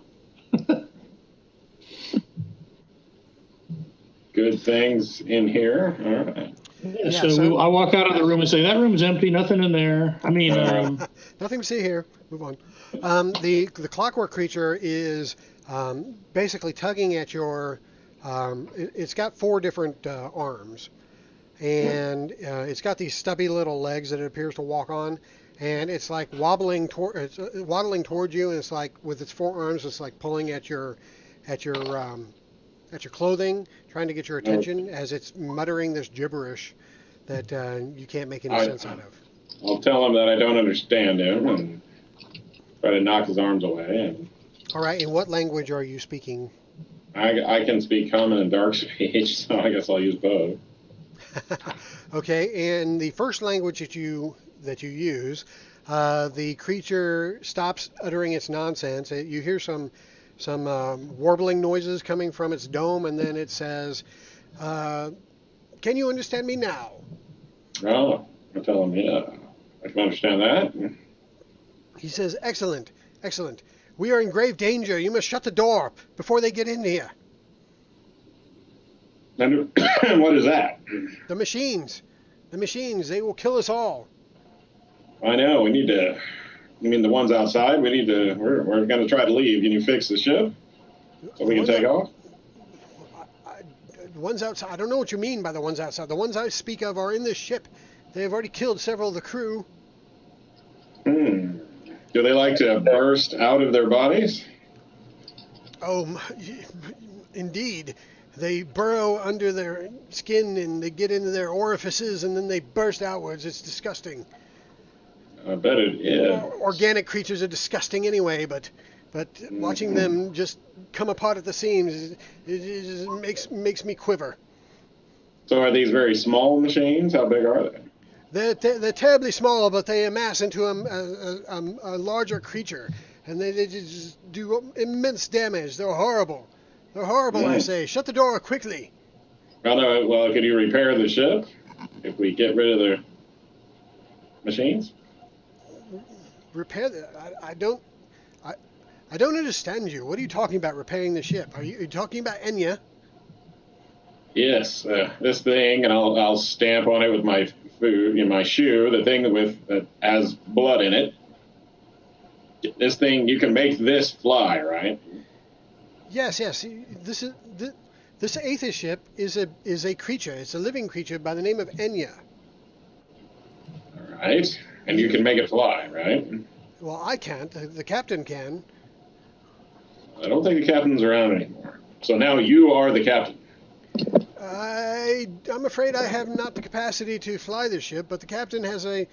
Good things in here. All right. Yeah, so I walk out of the room and say, that room's empty, nothing in there. I mean, nothing to see here. Move on. The Clockwork Creature is basically tugging at your. It's got 4 different arms, and it's got these stubby little legs that it appears to walk on, and it's like waddling towards you, and it's like with its 4 arms, it's like pulling at your clothing, trying to get your attention as it's muttering this gibberish that you can't make any sense out of. I'll tell him that I don't understand him and try to knock his arms away. And all right, in what language are you speaking? I can speak Common and Dark Speech, so I guess I'll use both. Okay, and the first language that you use, the creature stops uttering its nonsense. You hear some warbling noises coming from its dome, and then it says, can you understand me now? Oh, I tell him, yeah, I can understand that. He says, excellent, excellent. We are in grave danger. You must shut the door before they get in here. And what is that? The machines, they will kill us all. I know, we need to... You mean the ones outside? We're going to try to leave. Can you fix the ship so we can take off? The ones outside, I don't know what you mean by the ones outside. The ones I speak of are in this ship. They have already killed several of the crew. Do they like to burst out of their bodies? Oh, indeed. They burrow under their skin and they get into their orifices and then they burst outwards. It's disgusting. I bet it is. Organic creatures are disgusting anyway, but watching them just come apart at the seams it makes me quiver. So are these very small machines? How big are they? They're terribly small, but they amass into a larger creature, and they just do immense damage. They're horrible. They're horrible, I say. Shut the door quickly. Well, could you repair the ship if we get rid of the machines? Repair I don't understand you. What are you talking about, repairing the ship? Are you talking about Enya? Yes, this thing, and I'll stamp on it with my food in my shoe. The thing that has blood in it. This thing, you can make this fly, right? Yes. This aethership is a creature. It's a living creature by the name of Enya. All right. And you can make it fly, right? Well, I can't. The captain can. I don't think the captain's around anymore. So now you are the captain. I'm afraid I have not the capacity to fly the ship, but the captain has a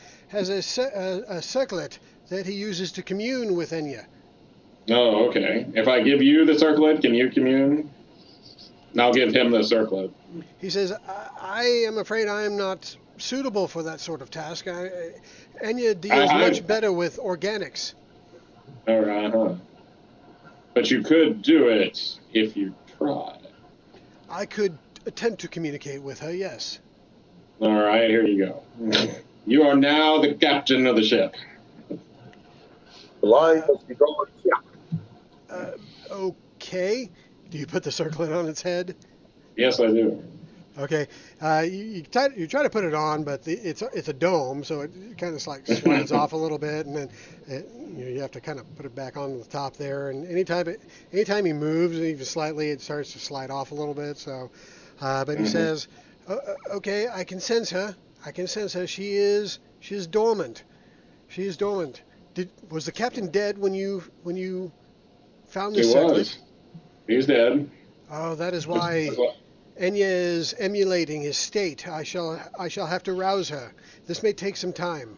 circlet that he uses to commune with Enya. Oh, okay. If I give you the circlet, can you commune? And I'll give him the circlet. He says, I am afraid I am not suitable for that sort of task. Enya deals much better with organics. All right, huh? But you could do it if you tried. I could attempt to communicate with her, yes. All right, here you go. You are now the captain of the ship. The line must be drawn. Yeah. Okay. Do you put the circlet on its head? Yes, I do. Okay. You try to put it on, but it's a dome, so it kind of like slides off a little bit, and then you have to kind of put it back on the top there. And anytime he moves even slightly, it starts to slide off a little bit. So, but he says, "Okay, I can sense her. I can sense her. She is dormant. She is dormant. Was the captain dead when you found this circlet?" He's dead. Oh, that is why Enya is emulating his state. I shall have to rouse her. This may take some time.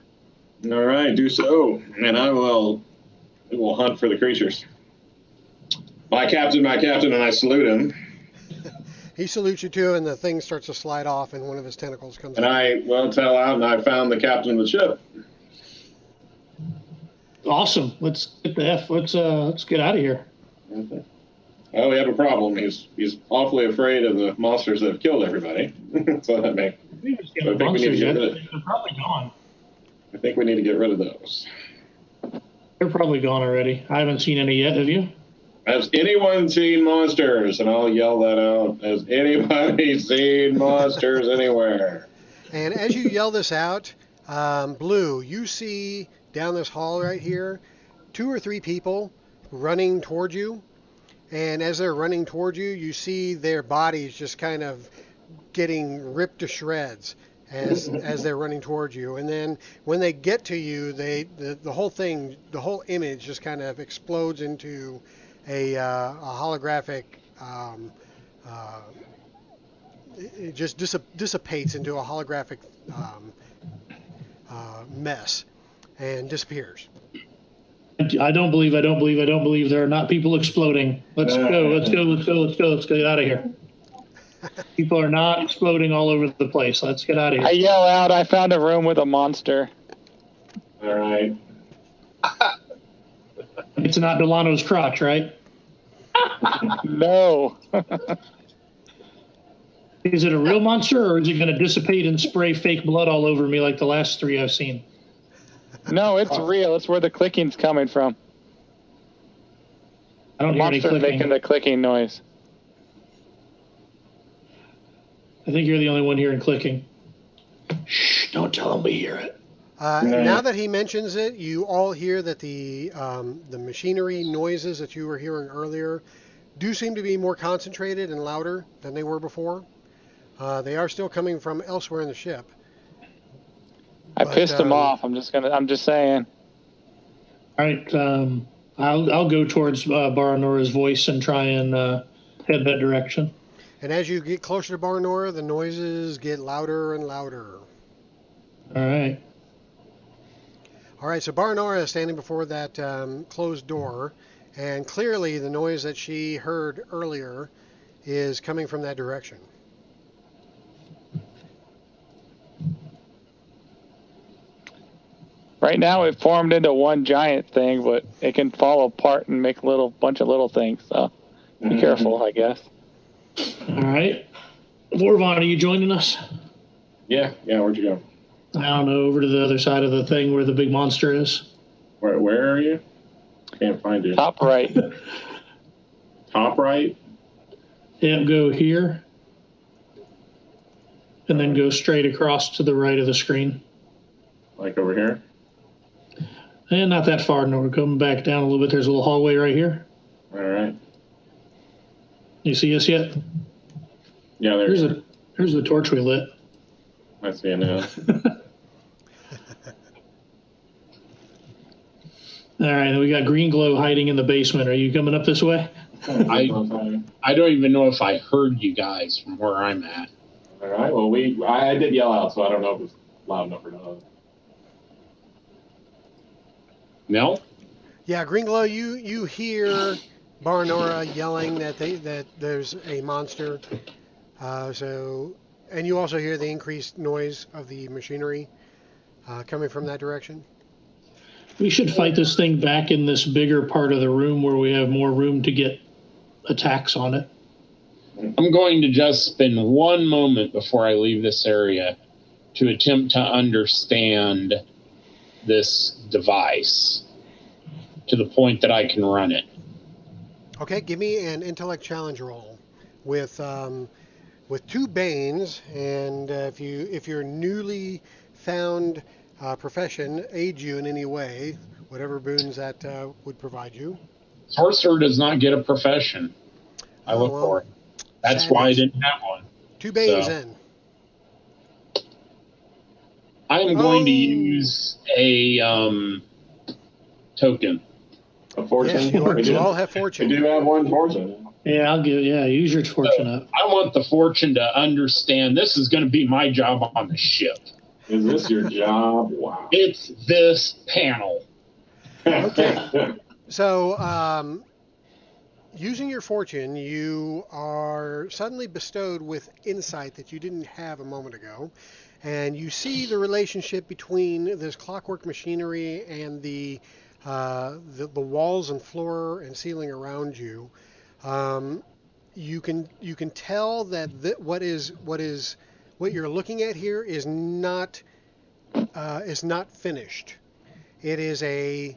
All right, do so, and I will hunt for the creatures. My captain, and I salute him. He salutes you too, and the thing starts to slide off, and one of his tentacles comes and out. I will tell out, and I found the captain of the ship. Awesome. Let's get let's get out of here. Okay. Well, we have a problem. He's awfully afraid of the monsters that have killed everybody. So that makes. They're probably gone. I think we need to get rid of those. They're probably gone already. I haven't seen any yet. Have you? Has anyone seen monsters? And I'll yell that out. Has anybody seen monsters anywhere? And as you yell this out, Blue, you see down this hall right here, 2 or 3 people running towards you. And as they're running towards you, you see their bodies just kind of getting ripped to shreds as they're running towards you. And then when they get to you, the whole image just kind of explodes into a holographic. It just dissipates into a holographic mess and disappears. I don't believe there are not people exploding. Let's get out of here. People are not exploding all over the place. Let's get out of here. I yell out, I found a room with a monster. All right. It's not Delano's crotch, right? No. Is it a real monster, or is it going to dissipate and spray fake blood all over me like the last 3 I've seen? No, it's real. It's where the clicking's coming from. I don't the hear any monster's clicking. making the clicking noise. I think you're the only one hearing clicking. Shh, don't tell him we hear it. Now that he mentions it, you all hear that the machinery noises that you were hearing earlier do seem to be more concentrated and louder than they were before. They are still coming from elsewhere in the ship. I pissed him off. I'm just saying. All right, I'll go towards Baranora's voice and try and head that direction. And as you get closer to Baranora, the noises get louder and louder. All right. All right, so Baranora is standing before that closed door, and clearly the noise that she heard earlier is coming from that direction. Right now it formed into one giant thing, but it can fall apart and make a bunch of little things. So be careful, I guess. All right. Vorvon, are you joining us? Yeah, where'd you go? I don't know, over to the other side of the thing where the big monster is. Where are you? Can't find you. Top right. Top right? Yeah, go here. And then go straight across to the right of the screen. Like over here? And not that far. No, we're coming back down a little bit. There's a little hallway right here. All right. You see us yet? Yeah, Here's the torch we lit. I see it now. All right, we got green glow hiding in the basement. Are you coming up this way? I don't even know if I heard you guys from where I'm at. All right. Well, I did yell out, so I don't know if it's loud enough or not. Mel? Yeah, Green Glow, you hear Baranora yelling that there's a monster. And you also hear the increased noise of the machinery coming from that direction. We should fight this thing back in this bigger part of the room where we have more room to get attacks on it. I'm going to just spend one moment before I leave this area to attempt to understand this device to the point that I can run it. Okay, give me an intellect challenge roll with 2 banes, and if your newly found profession aids you in any way, whatever boons that would provide you. Sorcerer does not get a profession. I look for it. That's sadness. why I didn't have one. 2 banes then. I am going to use a token. A fortune. Yeah, you all have fortune. We do have one fortune. Yeah, use your fortune up. I want the fortune to understand this is going to be my job on the ship. Is this your job? Wow. It's this panel. Okay. So, using your fortune, you are suddenly bestowed with insight that you didn't have a moment ago. And you see the relationship between this clockwork machinery and the walls and floor and ceiling around you. You can tell that what you're looking at here is not finished. It is a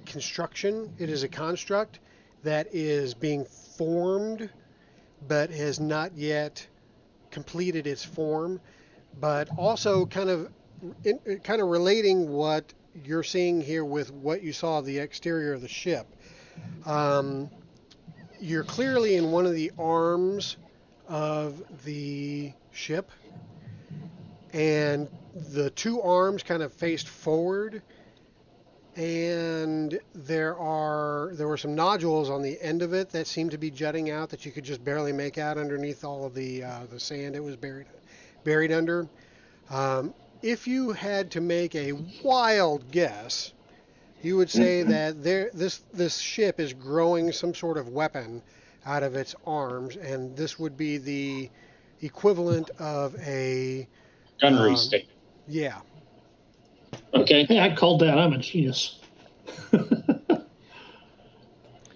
construction. It is a construct that is being formed, but has not yet completed its form. But also kind of relating what you're seeing here with what you saw of the exterior of the ship. You're clearly in one of the arms of the ship, and the 2 arms kind of faced forward, and there were some nodules on the end of it that seemed to be jutting out that you could just barely make out underneath all of the sand it was buried under. If you had to make a wild guess, you would say that this ship is growing some sort of weapon out of its arms, and this would be the equivalent of a gunnery state. Yeah. Okay. Hey, I called that. I'm a genius.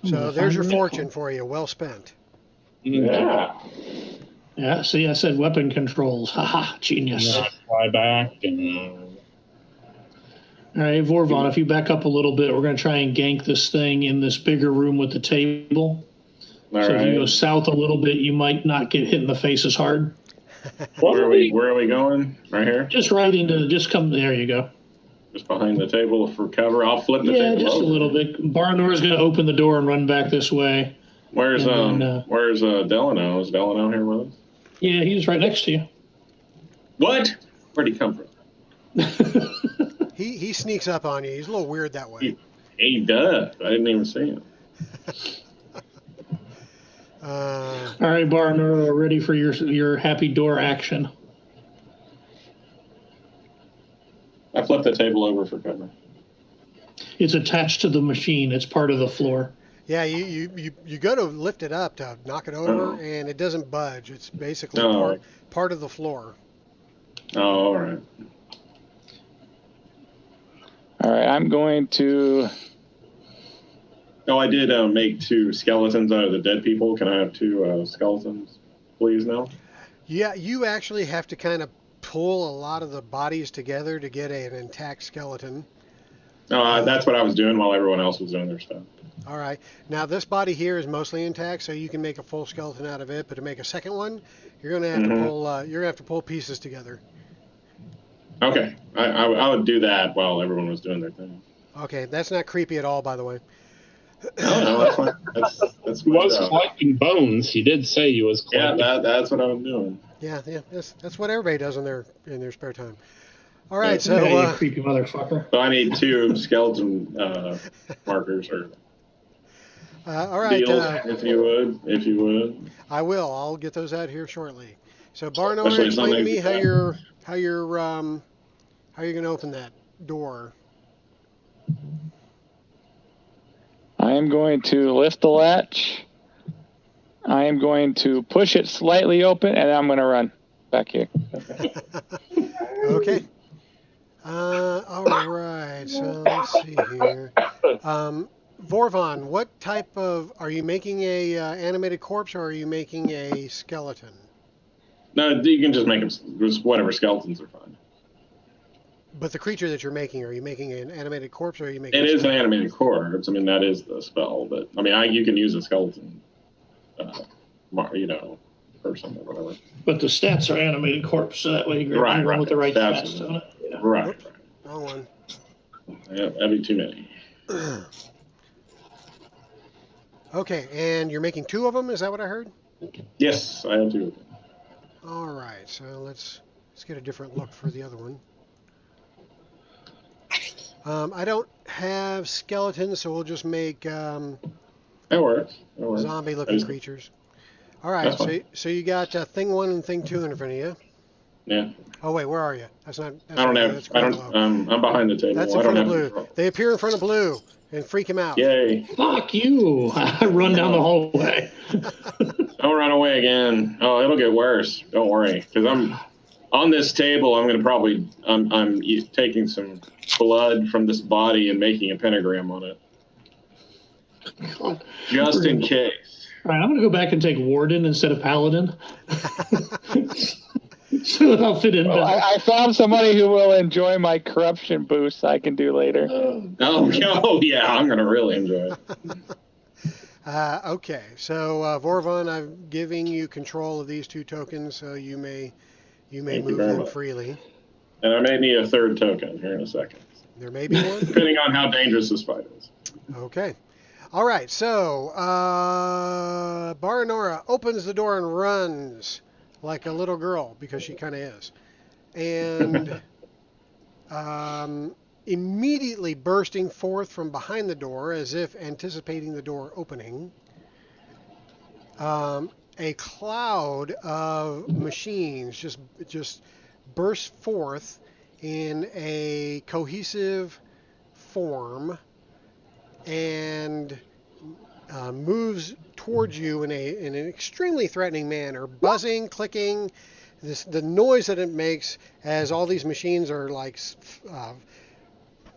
So there's your fortune for you. Well spent. Yeah. Yeah, see, I said weapon controls. Haha, genius. Fly back and. All right, Vorvon, if you back up a little bit, we're going to try and gank this thing in this bigger room with the table. If you go south a little bit, you might not get hit in the face as hard. Where are we going? Right here? Just come, there you go. Just behind the table for cover. I'll flip the table just over. a little bit. Barnor's going to open the door and run back this way. Where's Delano? Is Delano here with us? Yeah, he's right next to you. What? Where'd he come from? He sneaks up on you. He's a little weird that way. He does. I didn't even see him. All right, Barnor, ready for your happy door action. I flipped the table over for cover. It's attached to the machine. It's part of the floor. Yeah, you go to lift it up to knock it over, and it doesn't budge. It's basically part of the floor. Oh, all right. All right, I'm going to... Oh, I did make 2 skeletons out of the dead people. Can I have 2 skeletons, please, now? Yeah, you actually have to kind of pull a lot of the bodies together to get an intact skeleton. That's what I was doing while everyone else was doing their stuff. All right. Now, this body here is mostly intact, so you can make a full skeleton out of it. But to make a second one, you're going to have to pull. You're going to have to pull pieces together. Okay, I would do that while everyone was doing their thing. Okay, that's not creepy at all, by the way. No, that's fine. That's he was collecting bones. He did say he was collecting. Yeah, that's what I was doing. Yeah, that's what everybody does in their spare time. All right, you creepy motherfucker. So I need 2 skeleton markers or. All right. Deals, if you would. I will. I'll get those out here shortly. So Barnor, explain to me how you're going to open that door. I am going to lift the latch. I am going to push it slightly open, and I'm going to run back here. Okay. All right. So let's see here. Vorvon, what type of... Are you making a animated corpse, or are you making a skeleton? No, you can just make them. Just whatever skeletons are fine. But the creature that you're making, are you making an animated corpse, or are you making? It is an animated corpse. I mean, that is the spell. But I mean, you can use a skeleton, person or whatever. But the stats are animated corpse, so that way you grab Right, anyone right. with the right That's stats on it. Yeah. Right. Oops, wrong one. Yeah, that'd be too many. Okay, and you're making 2 of them. Is that what I heard? Yes, I have 2 of them. All right, so let's get a different look for the other one. I don't have skeletons, so we'll just make That works. zombie-looking creatures. All right, so you got thing 1 and thing 2 in front of you. Yeah. Oh wait, where are you? That's not. That's I don't not, have. that's I don't. below. I'm behind the table. That's I in don't front of have blue. control. They appear in front of blue and freak him out. Yay! Fuck you! I run down the hallway. Don't run away again. Oh, it'll get worse. Don't worry, because I'm on this table. I'm gonna probably. I'm taking some blood from this body and making a pentagram on it, just in case. All right, I'm gonna go back and take Warden instead of Paladin. So that I'll fit in better. I found somebody who will enjoy my corruption boosts I can do later. Oh yeah, I'm gonna really enjoy it. Okay, so Vorvon, I'm giving you control of these 2 tokens, so you may move them freely. And I may need a 3rd token here in a second. There may be one. Depending on how dangerous this fight is. Okay. All right, so Baranora opens the door and runs like a little girl, because she kind of is. And immediately bursting forth from behind the door, as if anticipating the door opening, a cloud of machines just burst forth in a cohesive form and moves towards you in an extremely threatening manner, buzzing, clicking, the noise that it makes as all these machines are like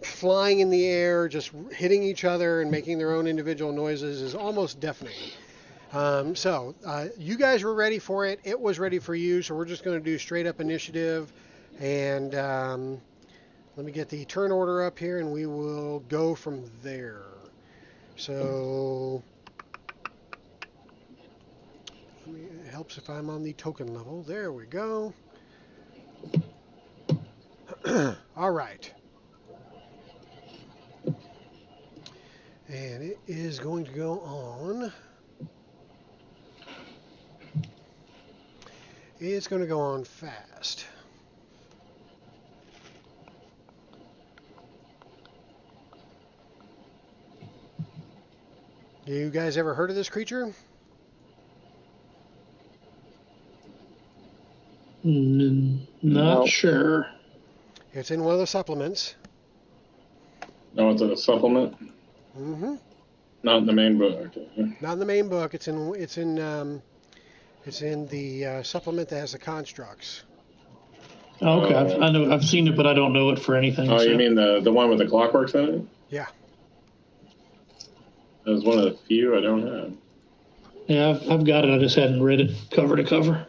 flying in the air, just hitting each other and making their own individual noises is almost deafening. So you guys were ready for it. It was ready for you. So we're just going to do straight up initiative. And let me get the turn order up here and we will go from there. So it helps if I'm on the token level. There we go. All right. And it is going to go on. It's going to go on fast. You guys ever heard of this creature? Not sure. It's in one of the supplements. No, it's a supplement. Mm-hmm. Not in the main book. Not in the main book. It's in the supplement that has the constructs. Oh, okay, I've seen it, but I don't know it for anything. Oh, so. you mean the one with the clockworks in it? Yeah. That was one of the few I don't have. Yeah, I've got it. I just hadn't read it cover to cover.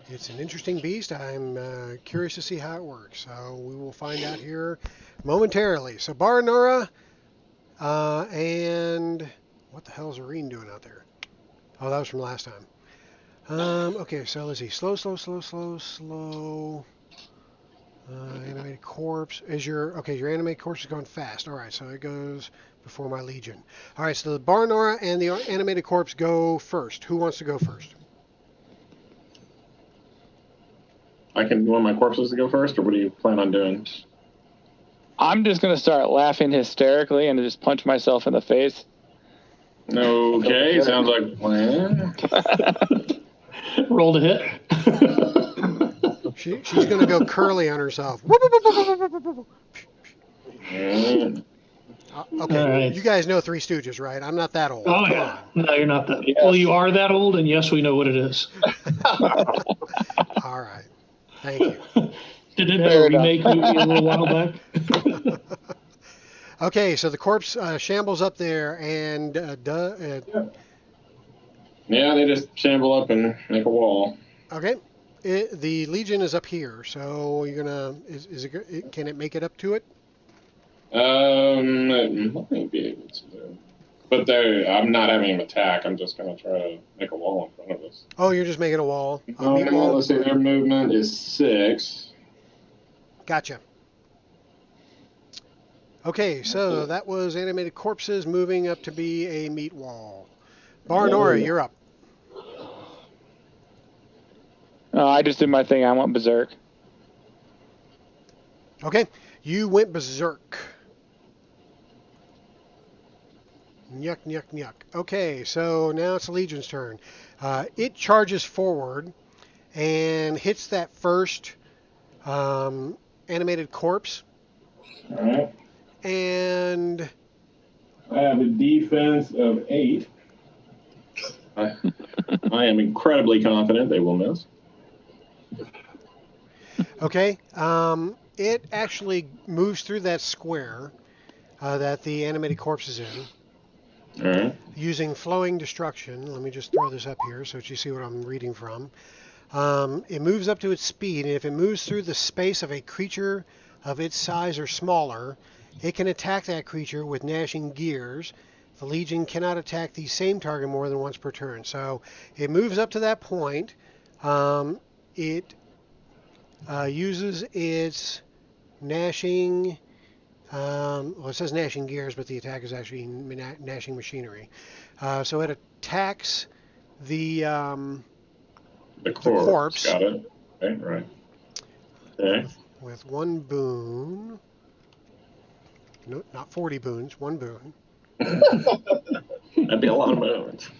It's an interesting beast. I'm curious to see how it works. So we will find out here momentarily. So Baranora, and what the hell is Irene doing out there? Oh, that was from last time. Okay, so let's see. Slow. Animated corpse. Your animated corpse is going fast. All right, so it goes before my legion. All right, so the Baranora and the animated corpse go first. Who wants to go first? You want my corpses to go first, or what do you plan on doing? I'm just going to start laughing hysterically and just punch myself in the face. Okay, sounds like a plan. Roll to hit. She's going to go curly on herself. Okay, right. You guys know Three Stooges, right? I'm not that old. Oh, Come yeah. on. No, you're not that. Yes. Well, you are that old, and yes, we know what it is. All right. Thank you. Did it have a remake movie a little while back? Okay, so the corpse shambles up there, and Yeah, they just shamble up and make a wall. okay, The Legion is up here, so you're gonna. Can it make it up to it? It might be able to. But I'm not having him attack. I'm just going to try to make a wall in front of us. Oh, you're just making a wall. Let's see. Their movement is 6. Gotcha. Okay, so that was animated corpses moving up to be a meat wall. Barnora, you're up. I just did my thing. I went berserk. Okay, you went berserk. Yuck, yuck, yuck. Okay, so now it's the Legion's turn. It charges forward and hits that first animated corpse. All right. And I have a defense of 8. I am incredibly confident they will miss. Okay, it actually moves through that square that the animated corpse is in. All right. Using flowing destruction. Let me just throw this up here so that you see what I'm reading from. It moves up to its speed, and if it moves through the space of a creature of its size or smaller, it can attack that creature with gnashing gears. The Legion cannot attack the same target more than once per turn. So it moves up to that point. It uses its gnashing. Well, it says gnashing gears, but the attack is actually gnashing machinery. So it attacks the corpse. Got it. Okay, right. Okay. With 1 boon. No, not 40 boons, 1 boon. That'd be a lot of movement.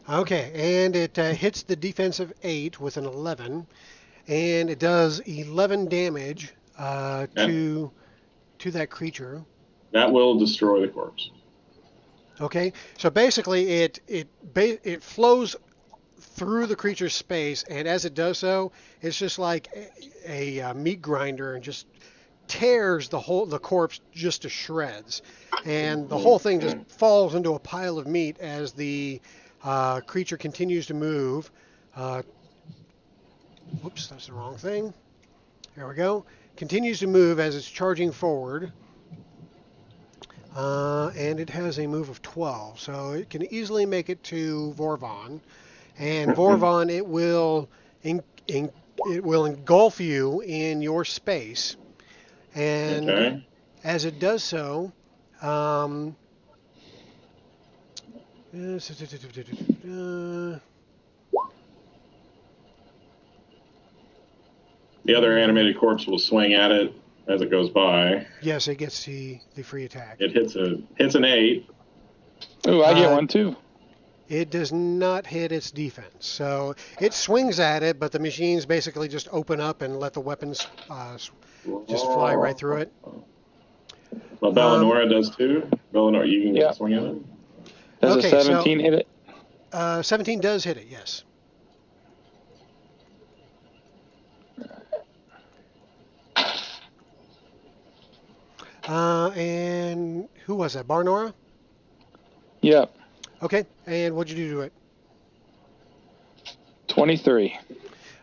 Okay, and it hits the defensive 8 with an 11, and it does 11 damage to that creature. That will destroy the corpse. Okay, so basically it flows through the creature's space, and as it does so, it's just like a meat grinder and just tears the corpse just to shreds, and the whole thing just falls into a pile of meat as the creature continues to move. Whoops, that's the wrong thing. There we go. Continues to move as it's charging forward. And it has a move of 12, so it can easily make it to Vorvon. And Vorvon, it will engulf you in your space. And as it does so, the other animated corpse will swing at it as it goes by. Yes, it gets the free attack. It hits an 8. Ooh, I get one too. It does not hit its defense. So it swings at it, but the machines basically just open up and let the weapons just fly right through it. Well, Bellinora does too. Bellinora, you can swing at it. Does a 17 hit it? 17 does hit it, yes. And who was that? Barnora? Yep. Okay, and what'd you do to it? 23.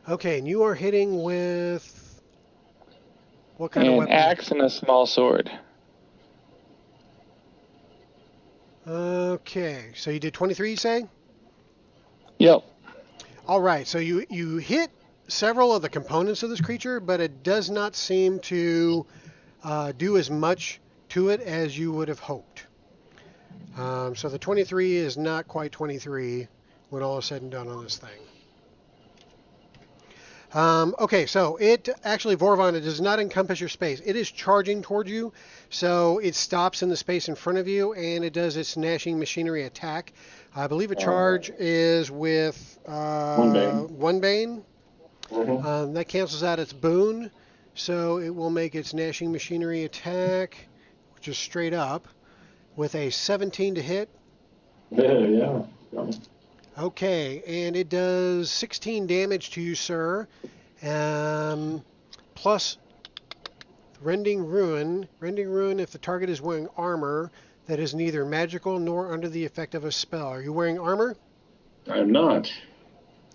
Okay, and you are hitting with what kind of weapon? An axe and a small sword. Okay, so you did 23, you say? Yep. All right, so you hit several of the components of this creature, but it does not seem to do as much to it as you would have hoped. So the 23 is not quite 23 when all is said and done on this thing. Okay, so it actually, Vorvon, it does not encompass your space. It is charging towards you, so it stops in the space in front of you, and it does its gnashing machinery attack. I believe a charge is with one bane. Mm-hmm. That cancels out its boon, so it will make its gnashing machinery attack, which is straight up, with a 17 to hit. Yeah. Okay, and it does 16 damage to you, sir. Plus Rending Ruin. Rending Ruin if the target is wearing armor that is neither magical nor under the effect of a spell. Are you wearing armor? I'm not.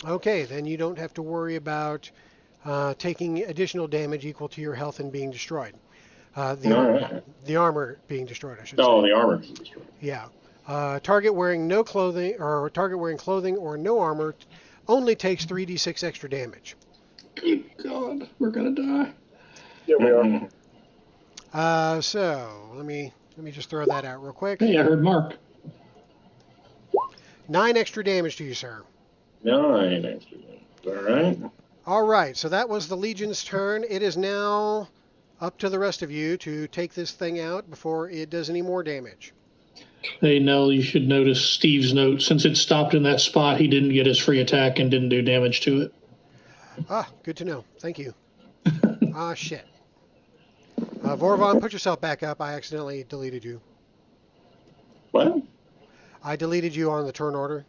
Okay, then you don't have to worry about taking additional damage equal to your health and being destroyed. All right. The armor being destroyed, I should Oh, say. the armor. Yeah. Target wearing no clothing or target wearing clothing or no armor only takes 3d6 extra damage. Good God, we're gonna die. Yeah, we are. So let me just throw that out real quick. Hey, I heard Mark. 9 extra damage to you, sir. 9 extra. All right. All right, so that was the Legion's turn. It is now up to the rest of you to take this thing out before it does any more damage. Hey, Nell, you should notice Steve's note. Since it stopped in that spot, he didn't get his free attack and didn't do damage to it. Ah, good to know. Thank you. Ah, shit. Vorvon, put yourself back up. I accidentally deleted you. What? I deleted you on the turn order.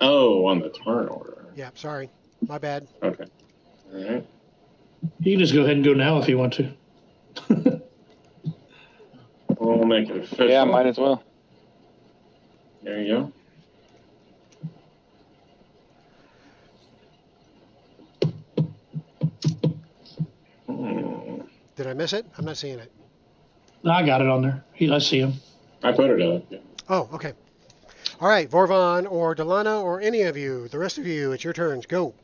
Oh, on the turn order. Yeah, sorry. My bad. Okay. All right. You can just go ahead and go now if you want to. We'll make it official. Yeah, might as well. There you go. Did I miss it? I'm not seeing it. I got it on there. I see him. I put it up. Yeah. Oh, okay. All right, Vorvon or Delana or any of you, the rest of you, it's your turns. Go.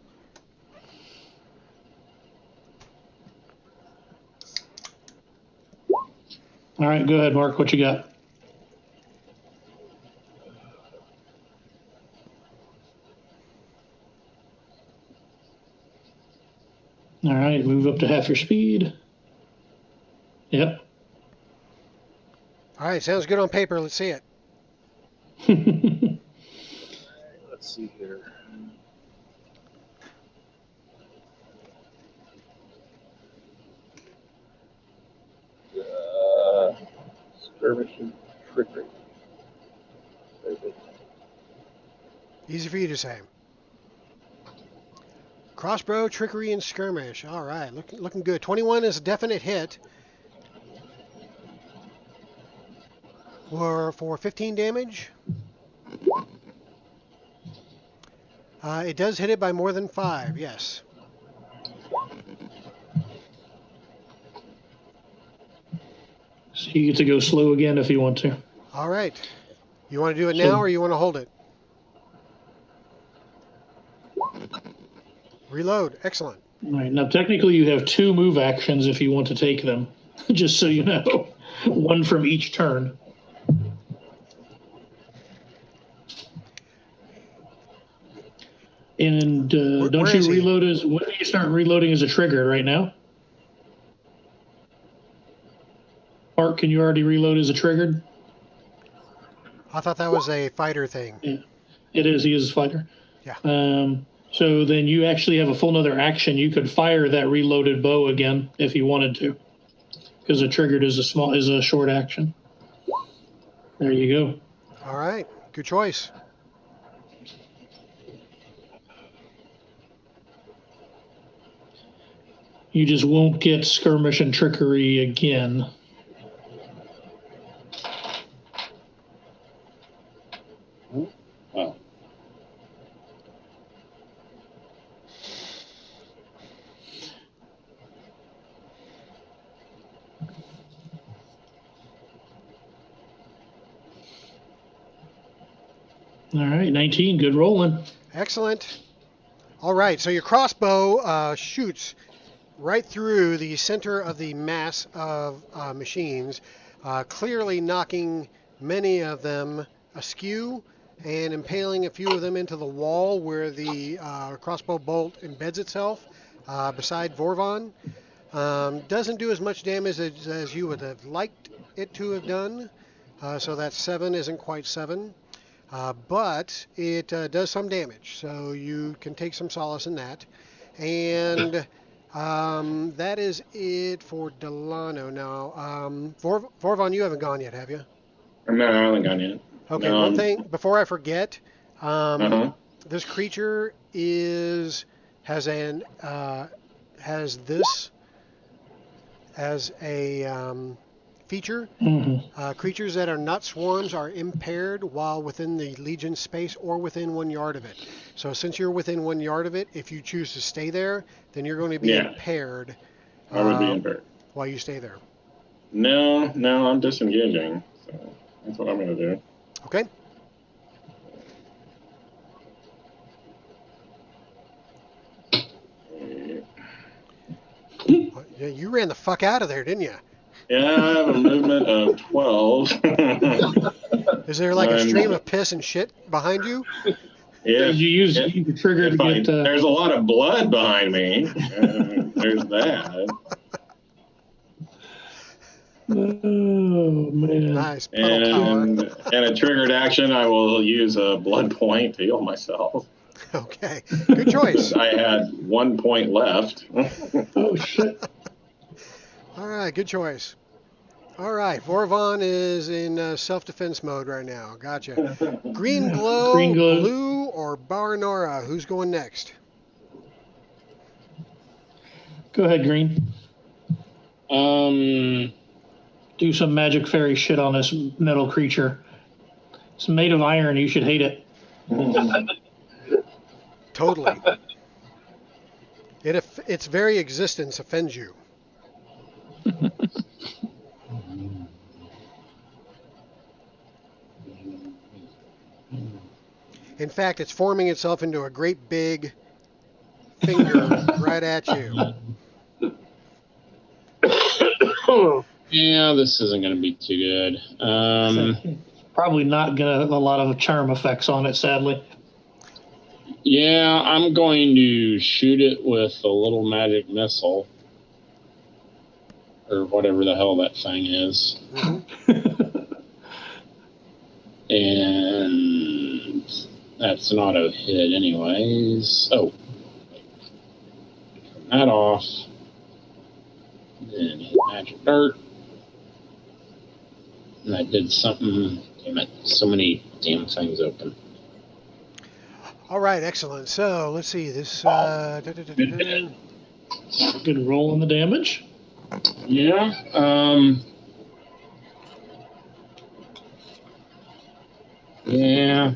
All right, go ahead, Mark. What you got? All right, move up to half your speed. Yep. All right, sounds good on paper. Let's see it. Let's see here. Skirmish and trickery. Very good. Easy for you to say. Crossbow, trickery, and skirmish. All right, looking good. 21 is a definite hit. For 15 damage. It does hit it by more than 5, yes. So you get to go slow again if you want to. All right. You want to do it now or you want to hold it? Reload. Excellent. All right, now technically you have 2 move actions if you want to take them, just so you know. One from each turn. And don't you reload when do you start reloading as a trigger right now? Mark, can you already reload as a triggered? I thought that was a fighter thing. Yeah, it is. He is a fighter. Yeah. So then you actually have a full nother action. You could fire that reloaded bow again if you wanted to, because a triggered is a short action. There you go. All right. Good choice. You just won't get skirmish and trickery again. Wow. All right, 19. Good rolling. Excellent. All right. So your crossbow shoots right through the center of the mass of machines, clearly knocking many of them askew and impaling a few of them into the wall where the crossbow bolt embeds itself beside Vorvon. Doesn't do as much damage as you would have liked it to have done, so that 7 isn't quite 7. But it does some damage, so you can take some solace in that. And that is it for Delano. Now, Vorvon, you haven't gone yet, have you? No, I haven't gone yet. Okay, one thing before I forget, this creature has this as a feature. Mm-hmm. Creatures that are not swarms are impaired while within the Legion space or within 1 yard of it. So since you're within 1 yard of it, if you choose to stay there, then you're going to be Yeah. impaired I would be impaired. while you stay there. No, I'm disengaging. So that's what I'm going to do. Okay. Yeah, you ran the fuck out of there, didn't you? Yeah, I have a movement of 12. Is there like a stream of piss and shit behind you? If, you use the trigger to get. There's a lot of blood behind me. There's that. Oh man! Nice puddle power. And a triggered action, I will use a blood point to heal myself. Okay, good choice. I had 1 point left. Oh shit! All right, good choice. All right, Vorvon is in self-defense mode right now. Gotcha. Green glow, blue, or Barnora? Who's going next? Go ahead, Green. Do some magic fairy shit on this metal creature. It's made of iron. You should hate it. Totally. Its very existence offends you. In fact, it's forming itself into a great big finger right at you. Yeah, this isn't going to be too good. Probably not gonna a lot of charm effects on it, sadly. Yeah, I'm going to shoot it with a little magic missile. Or whatever the hell that thing is. And that's an auto hit anyways. Oh. Turn that off. Then hit magic dirt. And I did something. Damn it. So many damn things open. All right, excellent. So let's see this. Good roll on the damage. Yeah. Yeah.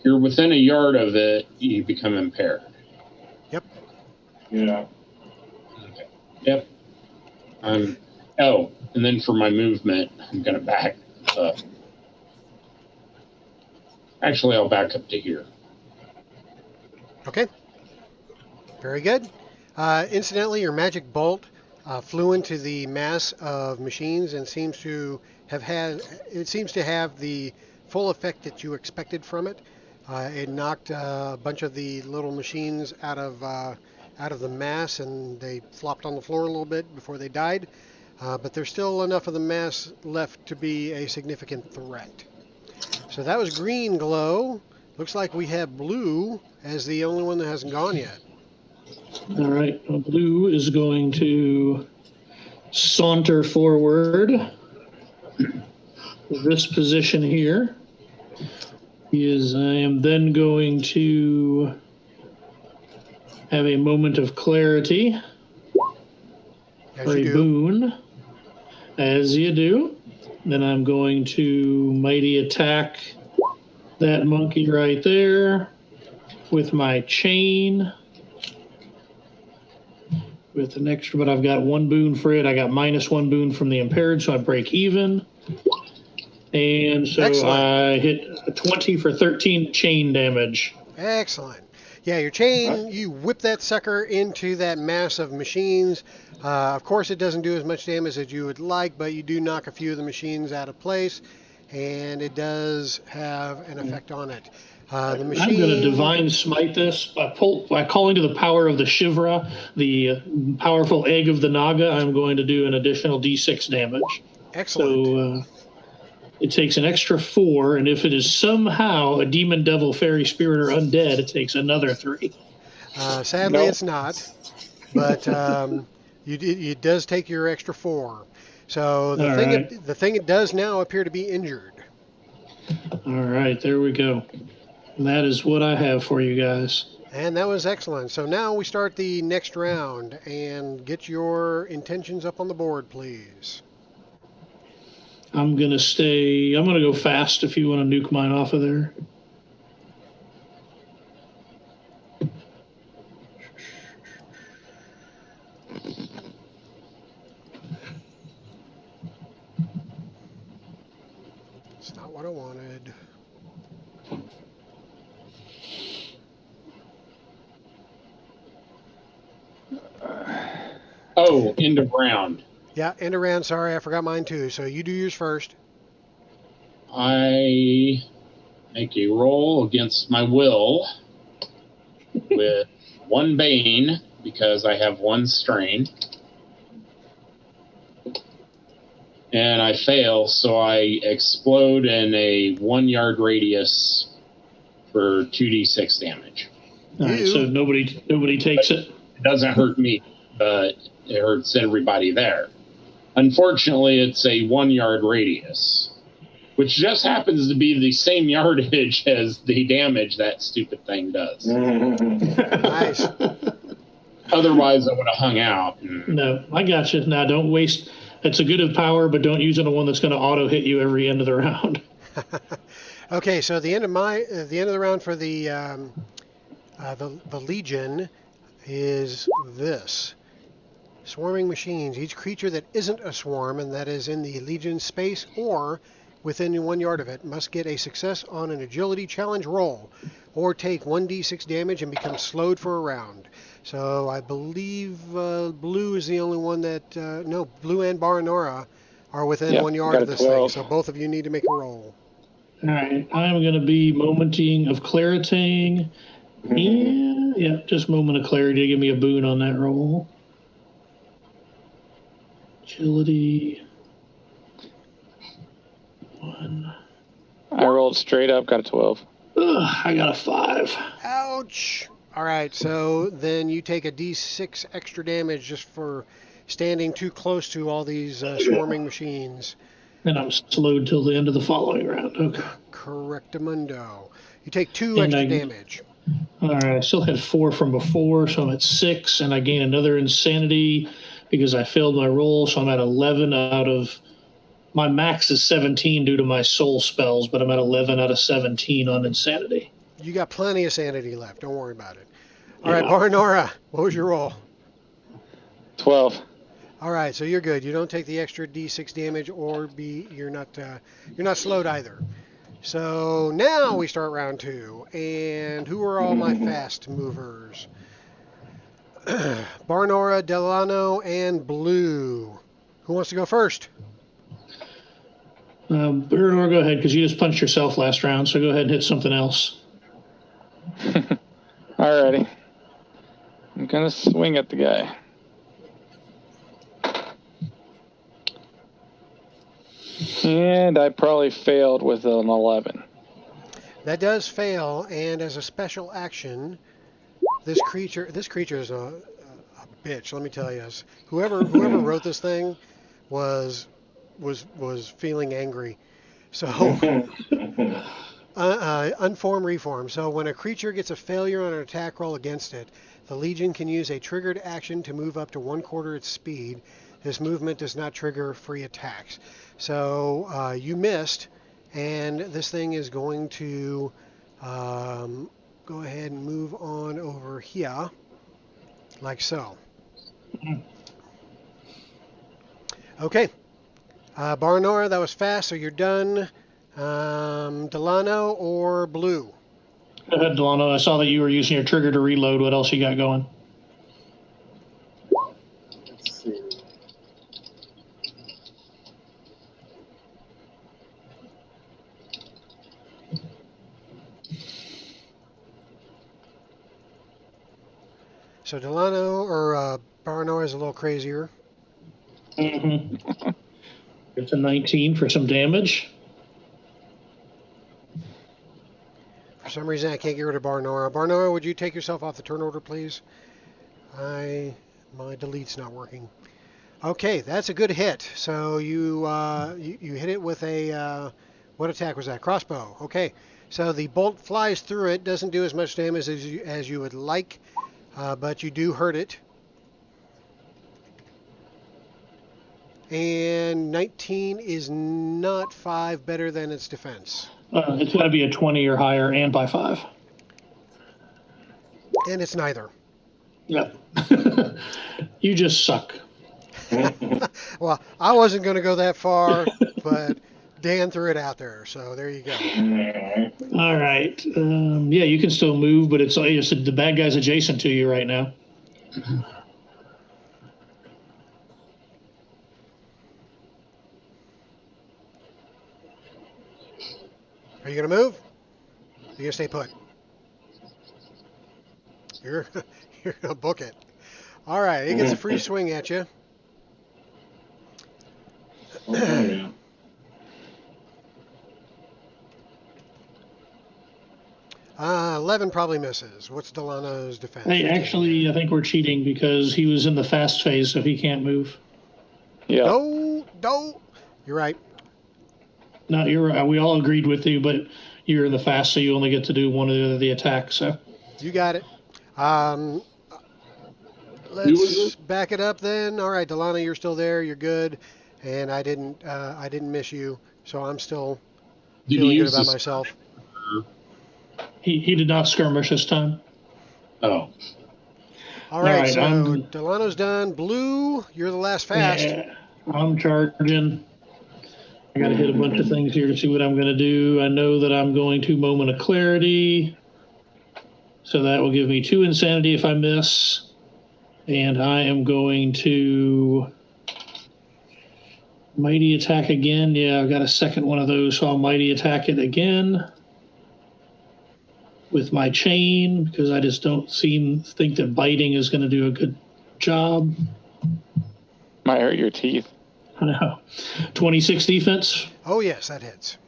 You're within a yard of it, you become impaired. Yep. Yeah. Okay. Yep. Oh, and then for my movement, I'm going to back up. Actually, I'll back up to here. Okay. Very good. Incidentally, your magic bolt flew into the mass of machines and seems to have the full effect that you expected from it. It knocked a bunch of the little machines out of the mass, and they flopped on the floor a little bit before they died. But there's still enough of the mass left to be a significant threat. So that was green glow. Looks like we have blue as the only one that hasn't gone yet. All right, blue is going to saunter forward. This position here is I am then going to have a moment of clarity for a boon, as you do. Then I'm going to mighty attack that monkey right there with my chain. With an extra, but I've got 1 boon for it. I got -1 boon from the impaired, so I break even. And so excellent. I hit a 20 for 13 chain damage. Excellent. Yeah, your chain, you whip that sucker into that mass of machines. Of course, it doesn't do as much damage as you would like, but you do knock a few of the machines out of place, and it does have an effect on it. The machine... I'm going to divine smite this by calling to the power of the Shivra, the powerful egg of the Naga. I'm going to do an additional D6 damage. Excellent. So it takes an extra 4, and if it is somehow a demon, devil, fairy, spirit, or undead, it takes another 3. Sadly, it's not, but it does take your extra 4. So the thing it does now appear to be injured. All right, there we go. And that is what I have for you guys. And that was excellent. So now we start the next round, and get your intentions up on the board, please. I'm gonna go fast if you want to nuke mine off of there. It's not what I wanted. Oh, end of round. Yeah, end of round. Sorry, I forgot mine too. So you do yours first. I make a roll against my will with 1 bane because I have 1 strain. And I fail, so I explode in a 1 yard radius for 2d6 damage. All right, so nobody takes it. It doesn't hurt me, but it hurts everybody there. Unfortunately, it's a 1 yard radius, which just happens to be the same yardage as the damage that stupid thing does. Nice. Otherwise, I would have hung out. No, I got you. Now, don't waste. It's a good of power, but don't use it on one that's going to auto hit you every end of the round. Okay, so the end of the round for the Legion is this. Swarming machines. Each creature that isn't a swarm and that is in the Legion space or within 1 yard of it must get a success on an agility challenge roll or take 1d6 damage and become slowed for a round. So I believe Blue is the only one that... no, Blue and Baranora are within 1 yard of this 12. thing. So both of you need to make a roll. All right, I'm going to be momenting of clarity. Yeah, just moment of clarity to give me a boon on that roll. Agility. 1. I rolled straight up, got a 12. Ugh, I got a 5. Ouch! All right, so then you take a d6 extra damage just for standing too close to all these swarming machines. And I'm slowed till the end of the following round. Okay. Correctamundo. You take 2 extra damage. All right, I still had 4 from before, so I'm at 6, and I gain another insanity because I failed my roll, so I'm at 11 out of... My max is 17 due to my soul spells, but I'm at 11 out of 17 on insanity. You got plenty of sanity left. Don't worry about it. All right, Baranora, what was your roll? 12. All right, so you're good. You don't take the extra d6 damage, or you're not slowed either. So now we start round 2, and who are all my fast movers? Baranora, Delano, and Blue. Who wants to go first? Baranora, go ahead, because you just punched yourself last round, so go ahead and hit something else. Alrighty. I'm going to swing at the guy. And I probably failed with an 11. That does fail, and as a special action, this creature is a bitch. Let me tell you, whoever wrote this thing was feeling angry. So unform reform. So when a creature gets a failure on an attack roll against it, the Legion can use a triggered action to move up to 1/4 its speed. This movement does not trigger free attacks. So you missed, and this thing is going to go ahead and move on over here, like so. Okay. Baranora, that was fast, so you're done. Delano or Blue? Go ahead, Delano. I saw that you were using your trigger to reload. What else you got going? Let's see. So Delano or Baranora is a little crazier. Mm-hmm. It's a 19 for some damage. For some reason, I can't get rid of Baranora. Baranora, would you take yourself off the turn order, please? My delete's not working. Okay, that's a good hit. So you hit it with a what attack was that? Crossbow. Okay. So the bolt flies through it, doesn't do as much damage as you would like, but you do hurt it. And 19 is not 5 better than its defense. It's got to be a 20 or higher and by 5. And it's neither. Yep. You just suck. Well, I wasn't going to go that far, but Dan threw it out there, so there you go. All right. Yeah, you can still move, but it's the bad guy's adjacent to you right now. Are you going to move? Are you going to stay put? You're going to book it. All right, it gets a free swing at you. 11 probably misses. What's Delano's defense? Hey, actually, I think we're cheating because he was in the fast phase, so he can't move. Yeah. No. You're right. No, you're right. We all agreed with you, but you're in the fast, so you only get to do one of the attacks. So you got it. Let's back it up then. All right, Delano, you're still there. You're good, and I didn't miss you, so I'm still feeling good about myself. He did not skirmish this time. Oh. All right, so Delano's done. Blue, you're the last fast. Yeah, I'm charging. I got to hit a bunch of things here to see what I'm going to do. I know that I'm going to Moment of Clarity. So that will give me 2 insanity if I miss. And I am going to Mighty Attack again. Yeah, I've got a second one of those, so I'll Mighty Attack it again with my chain because I just don't think that biting is going to do a good job. Might hurt your teeth. I know. 26 defense. Oh, yes, that hits.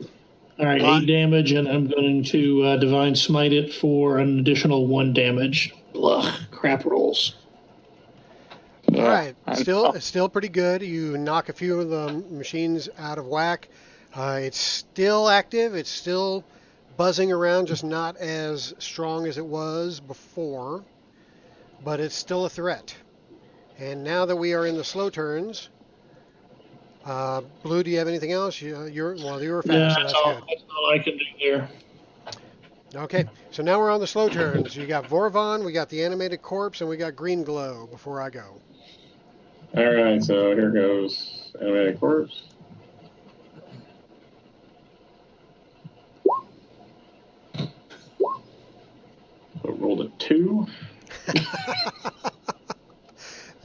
All right, 8 damage, and I'm going to Divine Smite it for an additional 1 damage. Ugh, crap rolls. Yeah, all right, it's still pretty good. You knock a few of the machines out of whack. It's still active. It's still buzzing around, just not as strong as it was before, but it's still a threat. And now that we are in the slow turns, Blue, do you have anything else? You were fast. Yeah, so that's good. That's all I can do there. Okay, so now we're on the slow turns. You got Vorvon, we got the animated corpse, and we got green glow before I go. All right, so here goes animated corpse. So rolled a 2.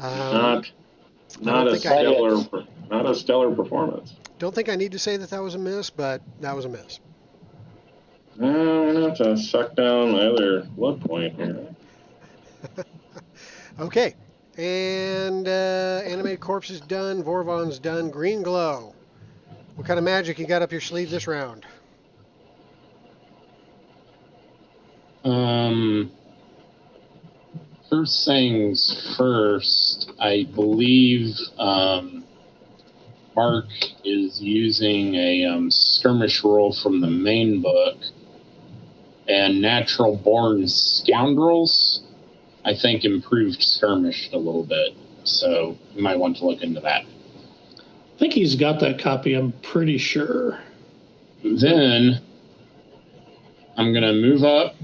Not a stellar performance. Don't think I need to say that was a miss, but that was a miss. I'm gonna have to suck down my other blood point here. Okay, and animated corpse is done. Vorvon's done. Green glow. What kind of magic you got up your sleeve this round? First things first, I believe Mark is using a skirmish roll from the main book, and Natural Born Scoundrels, I think, improved skirmish a little bit, so you might want to look into that. I think he's got that copy, I'm pretty sure. Then I'm going to move up.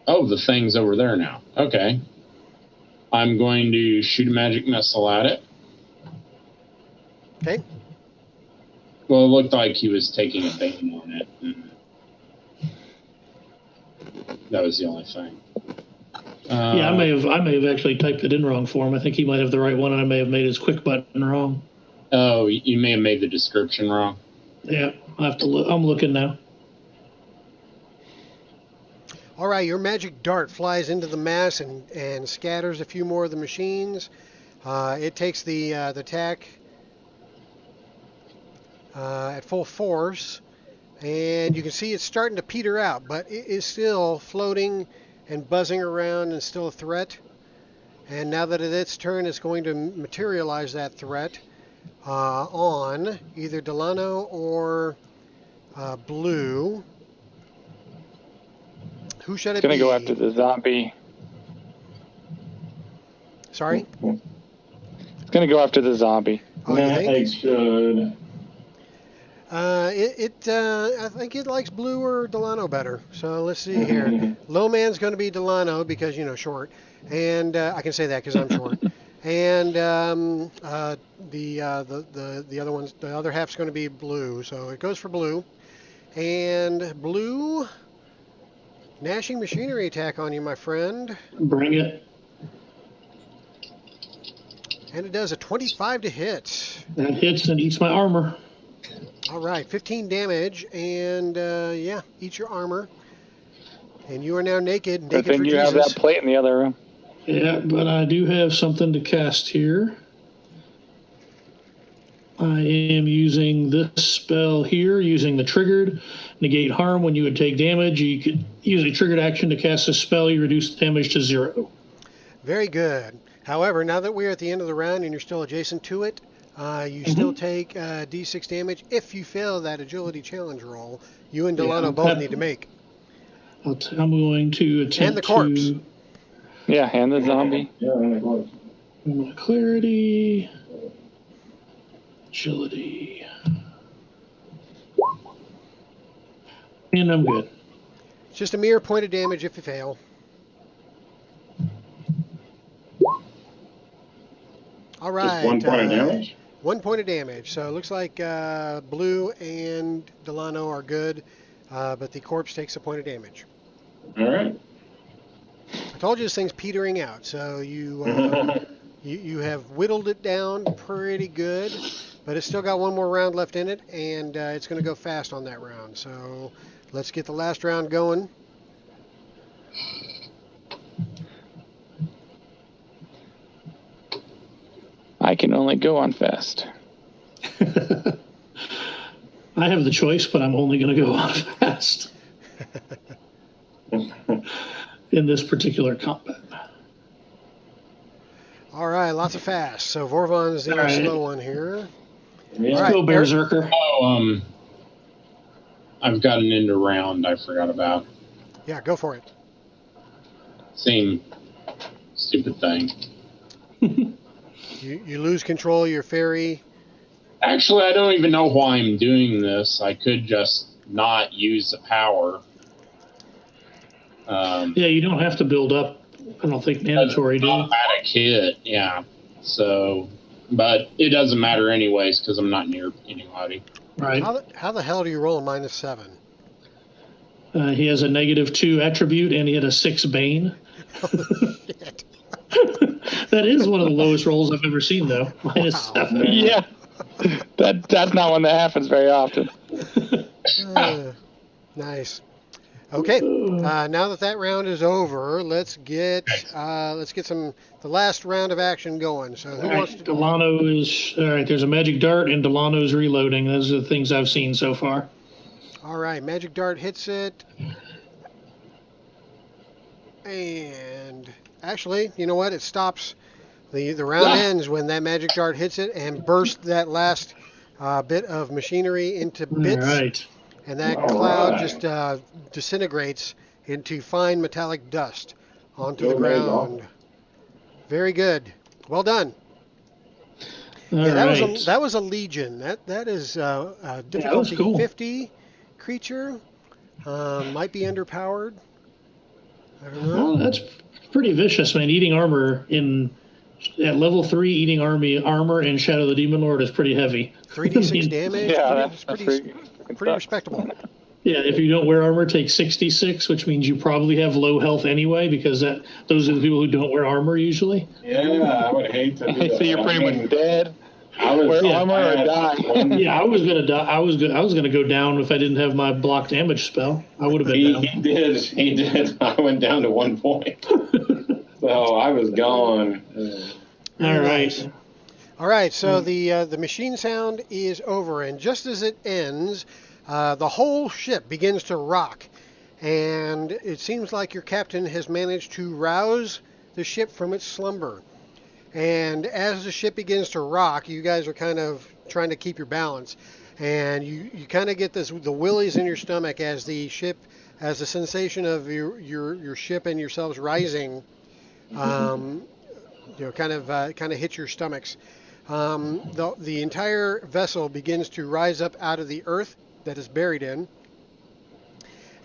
Oh, the thing's over there now. Okay. I'm going to shoot a magic missile at it. Okay. Well, it looked like he was taking a beam on it. That was the only thing. Yeah, I may have actually typed it in wrong for him. I think he might have the right one, and I may have made his quick button wrong. Oh, you may have made the description wrong. Yeah, I have to look. I'm looking now. All right, your magic dart flies into the mass and scatters a few more of the machines. It takes the attack at full force, and you can see it's starting to peter out, but it is still floating and buzzing around and still a threat. And now that it's its turn, it's going to materialize that threat on either Delano or blue. Who should it It's going be? to go after the zombie. Sorry? It's going to go after the zombie. Oh, you think? It should. I think it likes blue or Delano better. So let's see here. Low man's going to be Delano because, short. And I can say that because I'm short. And the other half's going to be blue. So it goes for blue. And blue, gnashing machinery attack on you, my friend. Bring it. And it does a 25 to hit. That hits and eats my armor. All right, 15 damage, and eat your armor. And you are now naked. Good thing you have that plate in the other room. Yeah, but I do have something to cast here. I am using this spell here, using the triggered. Negate harm when you would take damage. You could use a triggered action to cast a spell. You reduce the damage to 0. Very good. However, now that we're at the end of the round and you're still adjacent to it, you still take D6 damage if you fail that agility challenge roll. You and Delano both need to make. I'm going to attempt and the corpse. Yeah, and the zombie. Clarity. Agility. And I'm good. It's just a mere point of damage if you fail. All right. Just 1 point of damage? 1 point of damage. So it looks like Blue and Delano are good, but the corpse takes a point of damage. All right. I told you this thing's petering out, so you have whittled it down pretty good, but it's still got one more round left in it, and it's going to go fast on that round. So let's get the last round going. I can only go on fast. I have the choice, but I'm only going to go on fast in this particular combat. All right, lots of fast. So Vorvon's the slow one here. Let's go, Berserker. Oh, I've got an end round I forgot about. Yeah, go for it. Same stupid thing. You lose control of your fairy. Actually, I don't even know why I'm doing this. I could just not use the power. Yeah, you don't have to build up. I don't think mandatory, do you? Automatic hit, yeah. So, but it doesn't matter anyways because I'm not near anybody. Right. How the hell do you roll a -7? He has a -2 attribute, and he had a 6 bane. Oh, shit. That is one of the lowest rolls I've ever seen, though. -7. Yeah. That's not one that happens very often. Nice. Okay. Now that round is over, let's get the last round of action going. So who wants to? Delano is all right. There's a magic dart, and Delano's reloading. Those are the things I've seen so far. All right, magic dart hits it, and actually, you know what? It stops. The round ends when that magic dart hits it and bursts that last bit of machinery into bits. All right. And that cloud just disintegrates into fine metallic dust onto the ground. Very good. Well done. That was a legion. That is a difficulty cool. 50 creature. Might be underpowered. I don't know. Well, that's pretty vicious, man. Eating armor at level 3, eating armor in Shadow of the Demon Lord is pretty heavy. 3d6 damage. Yeah, that's pretty respectable. Yeah, if you don't wear armor, take 66, which means you probably have low health anyway, because those are the people who don't wear armor usually. Yeah, I would hate to do that. So you're pretty much dead. Wear armor or die. Yeah, I was gonna die. I was gonna go down if I didn't have my block damage spell. I would have been down. He did. I went down to 1 point. So I was gone. All right. All right, so the machine sound is over, and just as it ends, the whole ship begins to rock, and it seems like your captain has managed to rouse the ship from its slumber. And as the ship begins to rock, you guys are kind of trying to keep your balance. and you kind of get the willies in your stomach as the sensation of your ship and yourselves rising, kind of hits your stomachs. The entire vessel begins to rise up out of the earth that is buried in,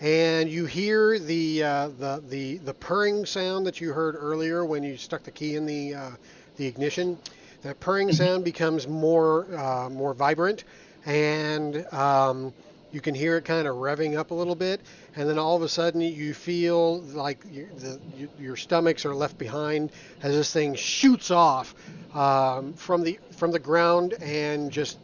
and you hear the purring sound that you heard earlier when you stuck the key in the ignition. That purring sound becomes more vibrant, and you can hear it kind of revving up a little bit, and then all of a sudden you feel like your stomachs are left behind as this thing shoots off from the ground and just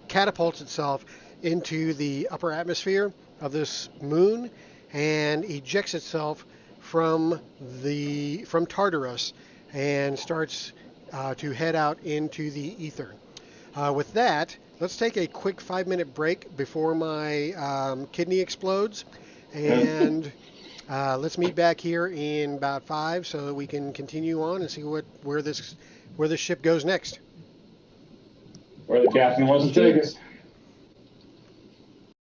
catapults itself into the upper atmosphere of this moon and ejects itself from Tartarus and starts to head out into the ether. With that, let's take a quick 5-minute break before my kidney explodes, and let's meet back here in about 5 so that we can continue on and see where this ship goes next. Where the captain wants to take us.